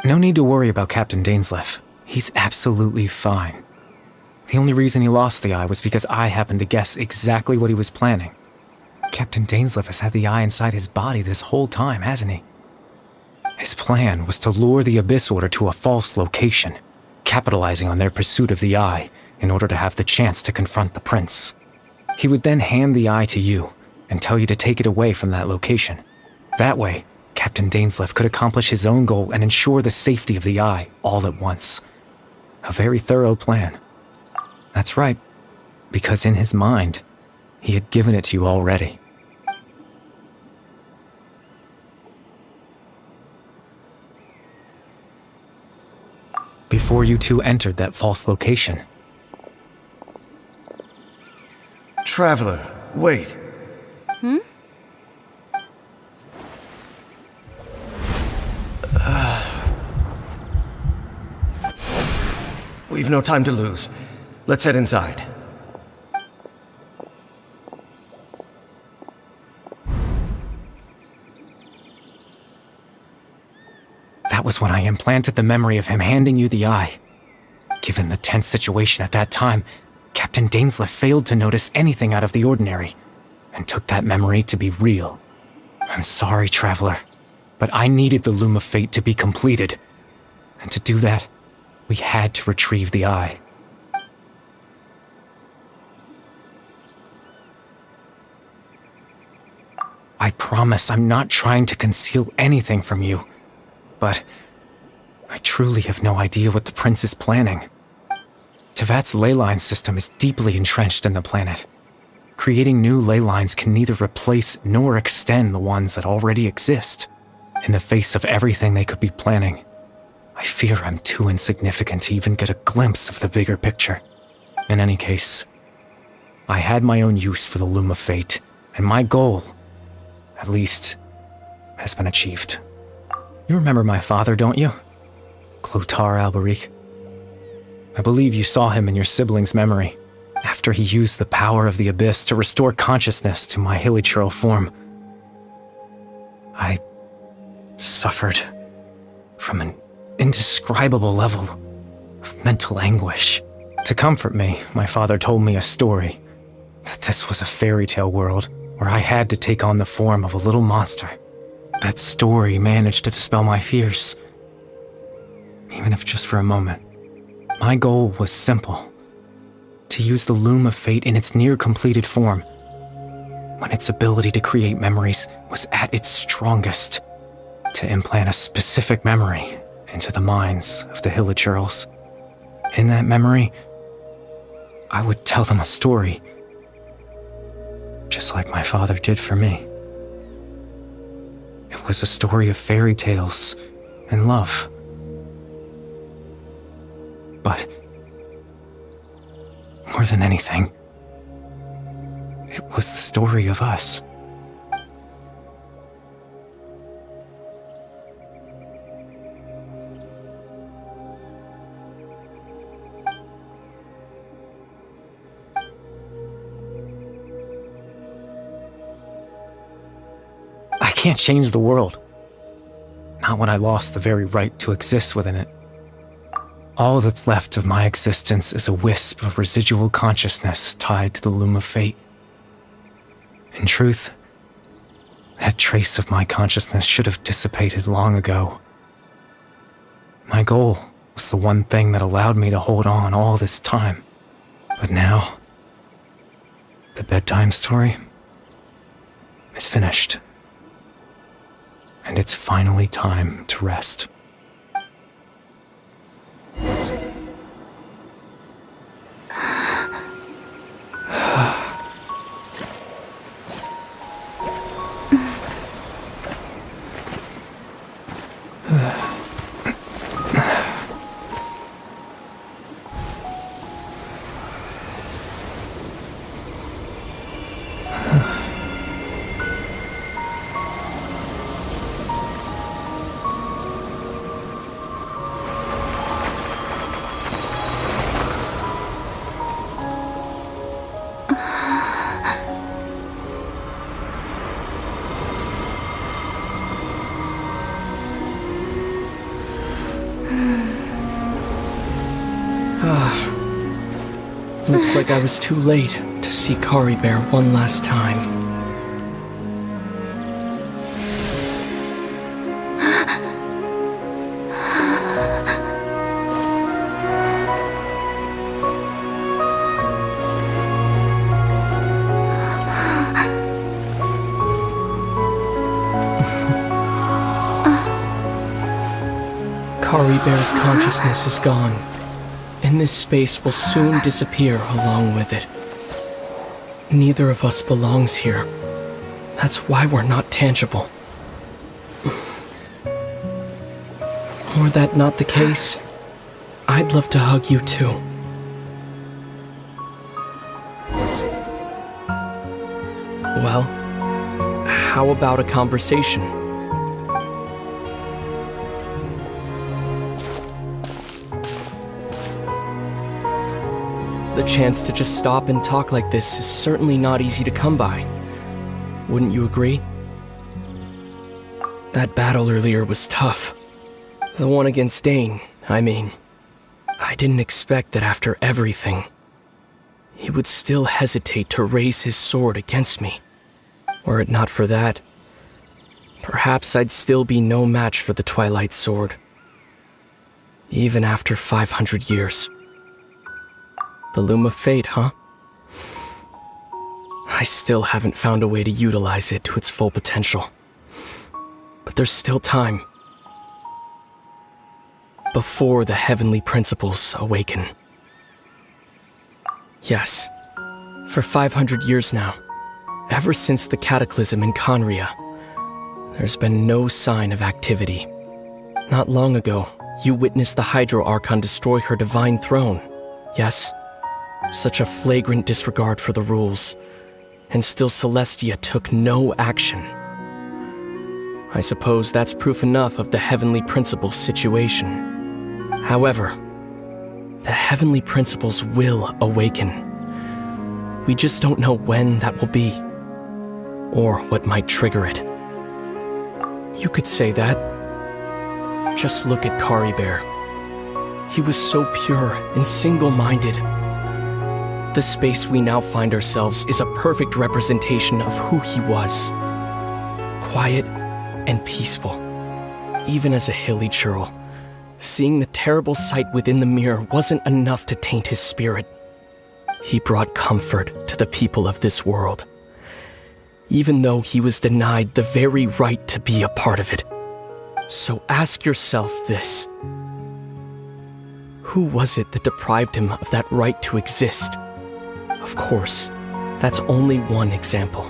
No need to worry about Captain Dainsleif. He's absolutely fine. The only reason he lost the eye was because I happened to guess exactly what he was planning. Captain Dainsleif has had the eye inside his body this whole time, hasn't he? His plan was to lure the Abyss Order to a false location, capitalizing on their pursuit of the eye in order to have the chance to confront the prince. He would then hand the eye to you and tell you to take it away from that location. That way, Captain Dainsleif could accomplish his own goal and ensure the safety of the eye all at once. A very thorough plan. That's right, because in his mind, he had given it to you already. Before you two entered that false location. Traveler, wait. We've no time to lose. Let's head inside. That was when I implanted the memory of him handing you the eye. Given the tense situation at that time, Captain Dainsleif failed to notice anything out of the ordinary, and took that memory to be real. I'm sorry, Traveler, but I needed the Loom of Fate to be completed. And to do that, we had to retrieve the eye. I promise I'm not trying to conceal anything from you, but I truly have no idea what the prince is planning. Tevat's ley line system is deeply entrenched in the planet. Creating new ley lines can neither replace nor extend the ones that already exist. In the face of everything they could be planning, I fear I'm too insignificant to even get a glimpse of the bigger picture. In any case, I had my own use for the Loom of Fate, and my goal, at least, has been achieved. You remember my father, don't you? Clotar Alberic. I believe you saw him in your sibling's memory, after he used the power of the Abyss to restore consciousness to my hilichurl form. I suffered from an indescribable level of mental anguish. To comfort me, my father told me a story, that this was a fairy tale world where I had to take on the form of a little monster. That story managed to dispel my fears, even if just for a moment. My goal was simple: to use the Loom of Fate in its near-completed form, when its ability to create memories was at its strongest, to implant a specific memory into the minds of the hilichurls. In that memory, I would tell them a story, just like my father did for me. It was a story of fairy tales and love. But more than anything, it was the story of us. I can't change the world. Not when I lost the very right to exist within it. All that's left of my existence is a wisp of residual consciousness tied to the Loom of Fate. In truth, that trace of my consciousness should have dissipated long ago. My goal was the one thing that allowed me to hold on all this time. But now, the bedtime story is finished. And it's finally time to rest. Looks like I was too late to see Kari Bear one last time. Kari Bear's consciousness is gone, and this space will soon disappear along with it. Neither of us belongs here. That's why we're not tangible. Were that not the case, I'd love to hug you too. Well, how about a conversation? The chance to just stop and talk like this is certainly not easy to come by. Wouldn't you agree? That battle earlier was tough. The one against Dane, I mean. I didn't expect that after everything, he would still hesitate to raise his sword against me. Were it not for that, perhaps I'd still be no match for the Twilight Sword. Even after 500 years. The Loom of Fate, huh? I still haven't found a way to utilize it to its full potential. But there's still time. Before the heavenly principles awaken. Yes, for 500 years now, ever since the cataclysm in Conria, there's been no sign of activity. Not long ago, You witnessed the Hydro Archon destroy her divine throne, yes? Such a flagrant disregard for the rules, and still Celestia took no action. I suppose that's proof enough of the Heavenly Principles situation. However, the Heavenly Principles will awaken. We just don't know when that will be, or what might trigger it. You could say that. Just look at Caribert. He was so pure and single-minded. The space we now find ourselves is a perfect representation of who he was. Quiet and peaceful. Even as a hilly churl, seeing the terrible sight within the mirror wasn't enough to taint his spirit. He brought comfort to the people of this world, even though he was denied the very right to be a part of it. So ask yourself this. Who was it that deprived him of that right to exist? Of course, that's only one example.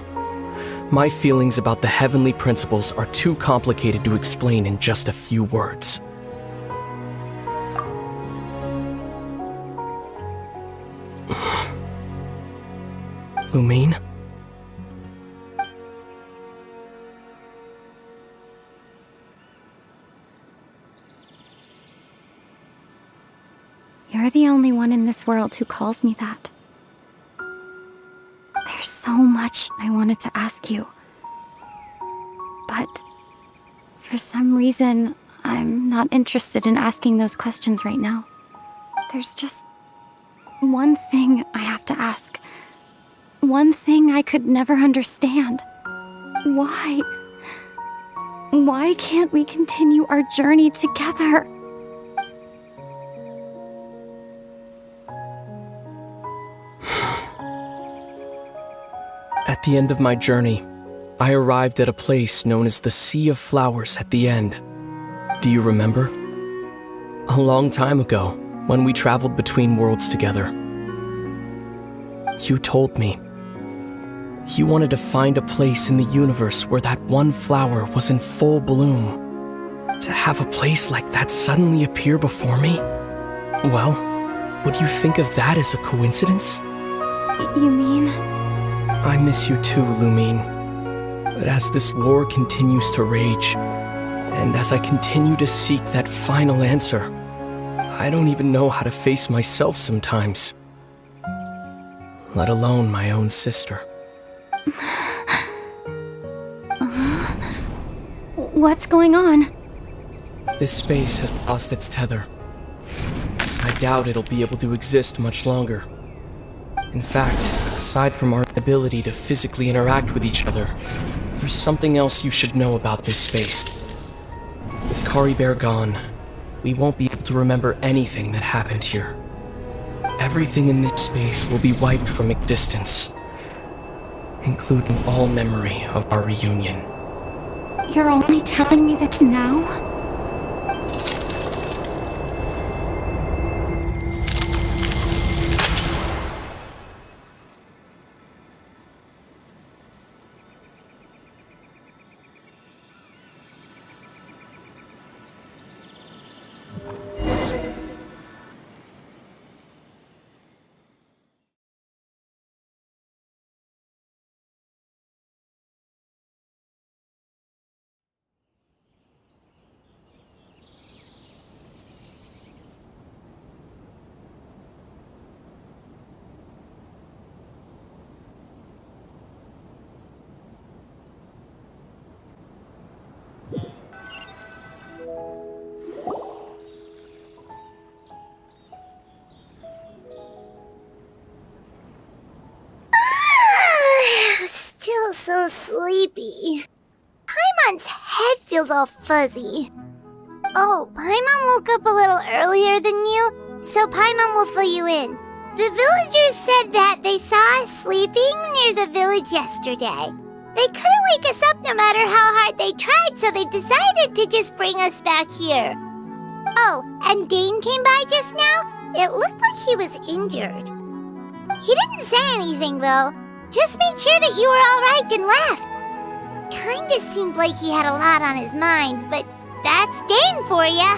My feelings about the Heavenly Principles are too complicated to explain in just a few words. Lumine? You're the only one in this world who calls me that. There's so much I wanted to ask you. But for some reason, I'm not interested in asking those questions right now. There's just one thing I have to ask. One thing I could never understand. Why? Why can't we continue our journey together? At the end of my journey, I arrived at a place known as the Sea of Flowers at the end. Do you remember? A long time ago, when we traveled between worlds together. You told me you wanted to find a place in the universe where that one flower was in full bloom. To have a place like that suddenly appear before me? Well, would you think of that as a coincidence? You mean? I miss you too, Lumine. But as this war continues to rage, and as I continue to seek that final answer, I don't even know how to face myself sometimes. Let alone my own sister. What's going on? This space has lost its tether. I doubt it'll be able to exist much longer. In fact, aside from our ability to physically interact with each other, there's something else you should know about this space. With Caribert gone, we won't be able to remember anything that happened here. Everything in this space will be wiped from existence, including all memory of our reunion. You're only telling me this now? Still so sleepy. Paimon's head feels all fuzzy. Oh, Paimon woke up a little earlier than you, so Paimon will fill you in. The villagers said that they saw us sleeping near the village yesterday. They couldn't wake us up no matter how hard they tried, so they decided to just bring us back here. Oh, and Dane came by just now. It looked like he was injured. He didn't say anything, though. Just made sure that you were alright and left. Kinda seemed like he had a lot on his mind, but that's Dane for ya.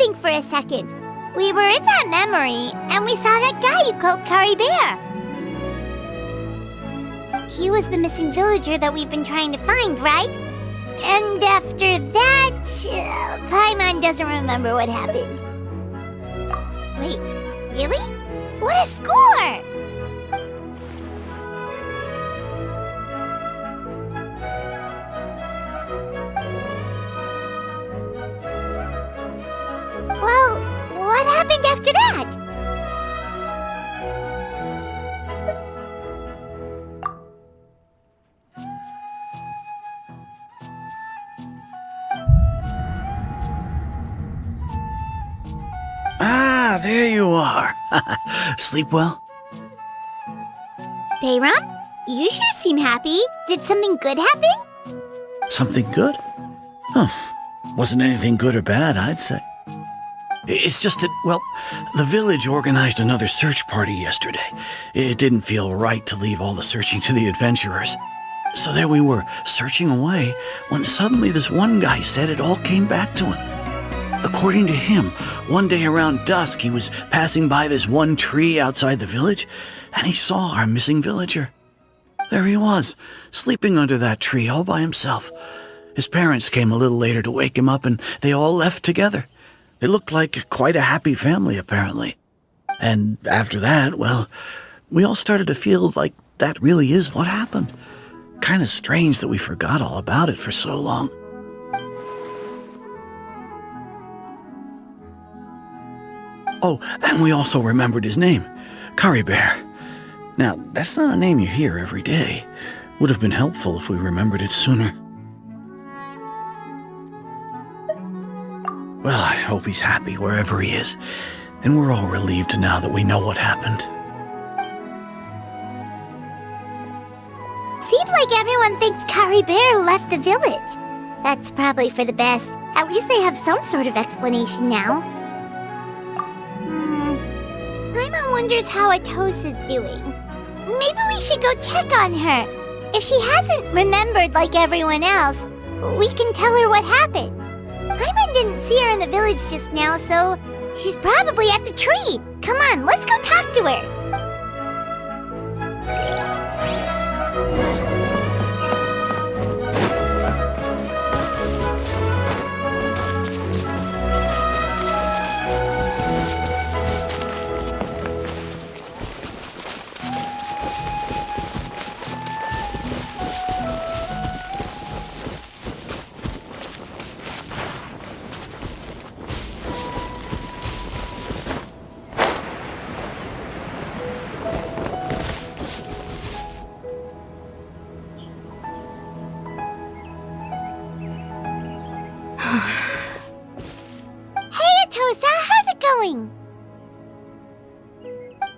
think for a second. We were in that memory, and we saw that guy you called Kari Bear. He was the missing villager that we've been trying to find, right? And after that, Paimon doesn't remember what happened. Wait, really? What a score! Well, what happened after that? Ah, there you are. Sleep well? Bayram? You sure seem happy. Did something good happen? Something good? Huh. Wasn't anything good or bad, I'd say. It's just that, well, the village organized another search party yesterday. It didn't feel right to leave all the searching to the adventurers. So there we were, searching away, when suddenly this one guy said it all came back to him. According to him, one day around dusk, he was passing by this one tree outside the village, and he saw our missing villager. There he was, sleeping under that tree all by himself. His parents came a little later to wake him up, and they all left together. They looked like quite a happy family, apparently. And after that, well, we all started to feel like that really is what happened. Kind of strange that we forgot all about it for so long. Oh, and we also remembered his name, Kari Bear. Now, that's not a name you hear every day. Would have been helpful if we remembered it sooner. Well, I hope he's happy wherever he is, and we're all relieved now that we know what happened. Seems like everyone thinks Kari Bear left the village. That's probably for the best. At least they have some sort of explanation now. Paimon wonders how Atosa's doing. Maybe we should go check on her. If she hasn't remembered like everyone else, we can tell her what happened. Paimon didn't see her in the village just now, so she's probably at the tree. Come on, let's go talk to her.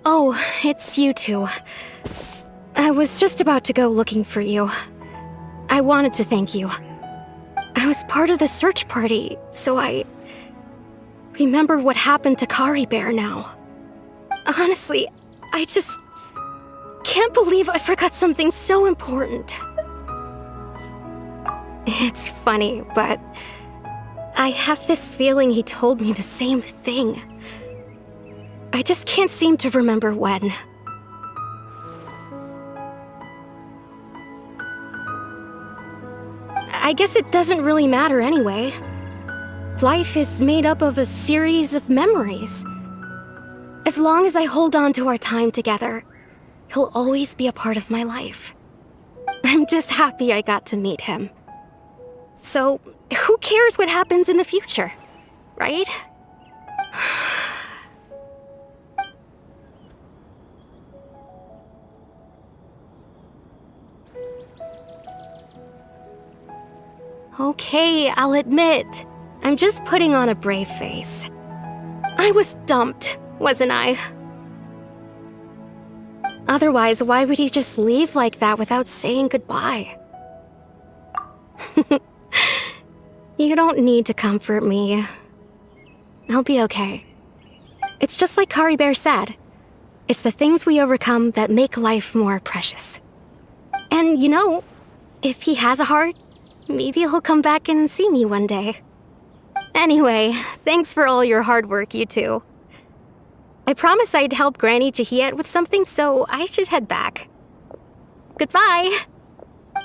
Oh, it's you two. I was just about to go looking for you. I wanted to thank you. I was part of the search party, so I remember what happened to Kari Bear now. Honestly, I just can't believe I forgot something so important. It's funny, but I have this feeling he told me the same thing. I just can't seem to remember when. I guess it doesn't really matter anyway. Life is made up of a series of memories. As long as I hold on to our time together, he'll always be a part of my life. I'm just happy I got to meet him. So, who cares what happens in the future, right? Okay, I'll admit, I'm just putting on a brave face. I was dumped, wasn't I? Otherwise, why would he just leave like that without saying goodbye? You don't need to comfort me. I'll be okay. It's just like Kari Bear said. It's the things we overcome that make life more precious. And you know, if he has a heart, maybe he'll come back and see me one day. Anyway, thanks for all your hard work, you two. I promised I'd help Granny Jahiet with something, so I should head back. Goodbye!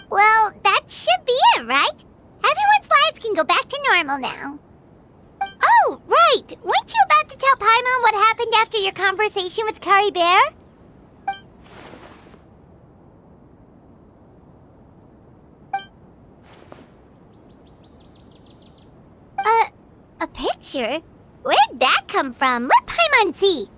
Well, that should be it, right? Everyone's lives can go back to normal now. Oh, right! Weren't you about to tell Paimon what happened after your conversation with Kari Bear? A picture? Where'd that come from? Let Paimon see!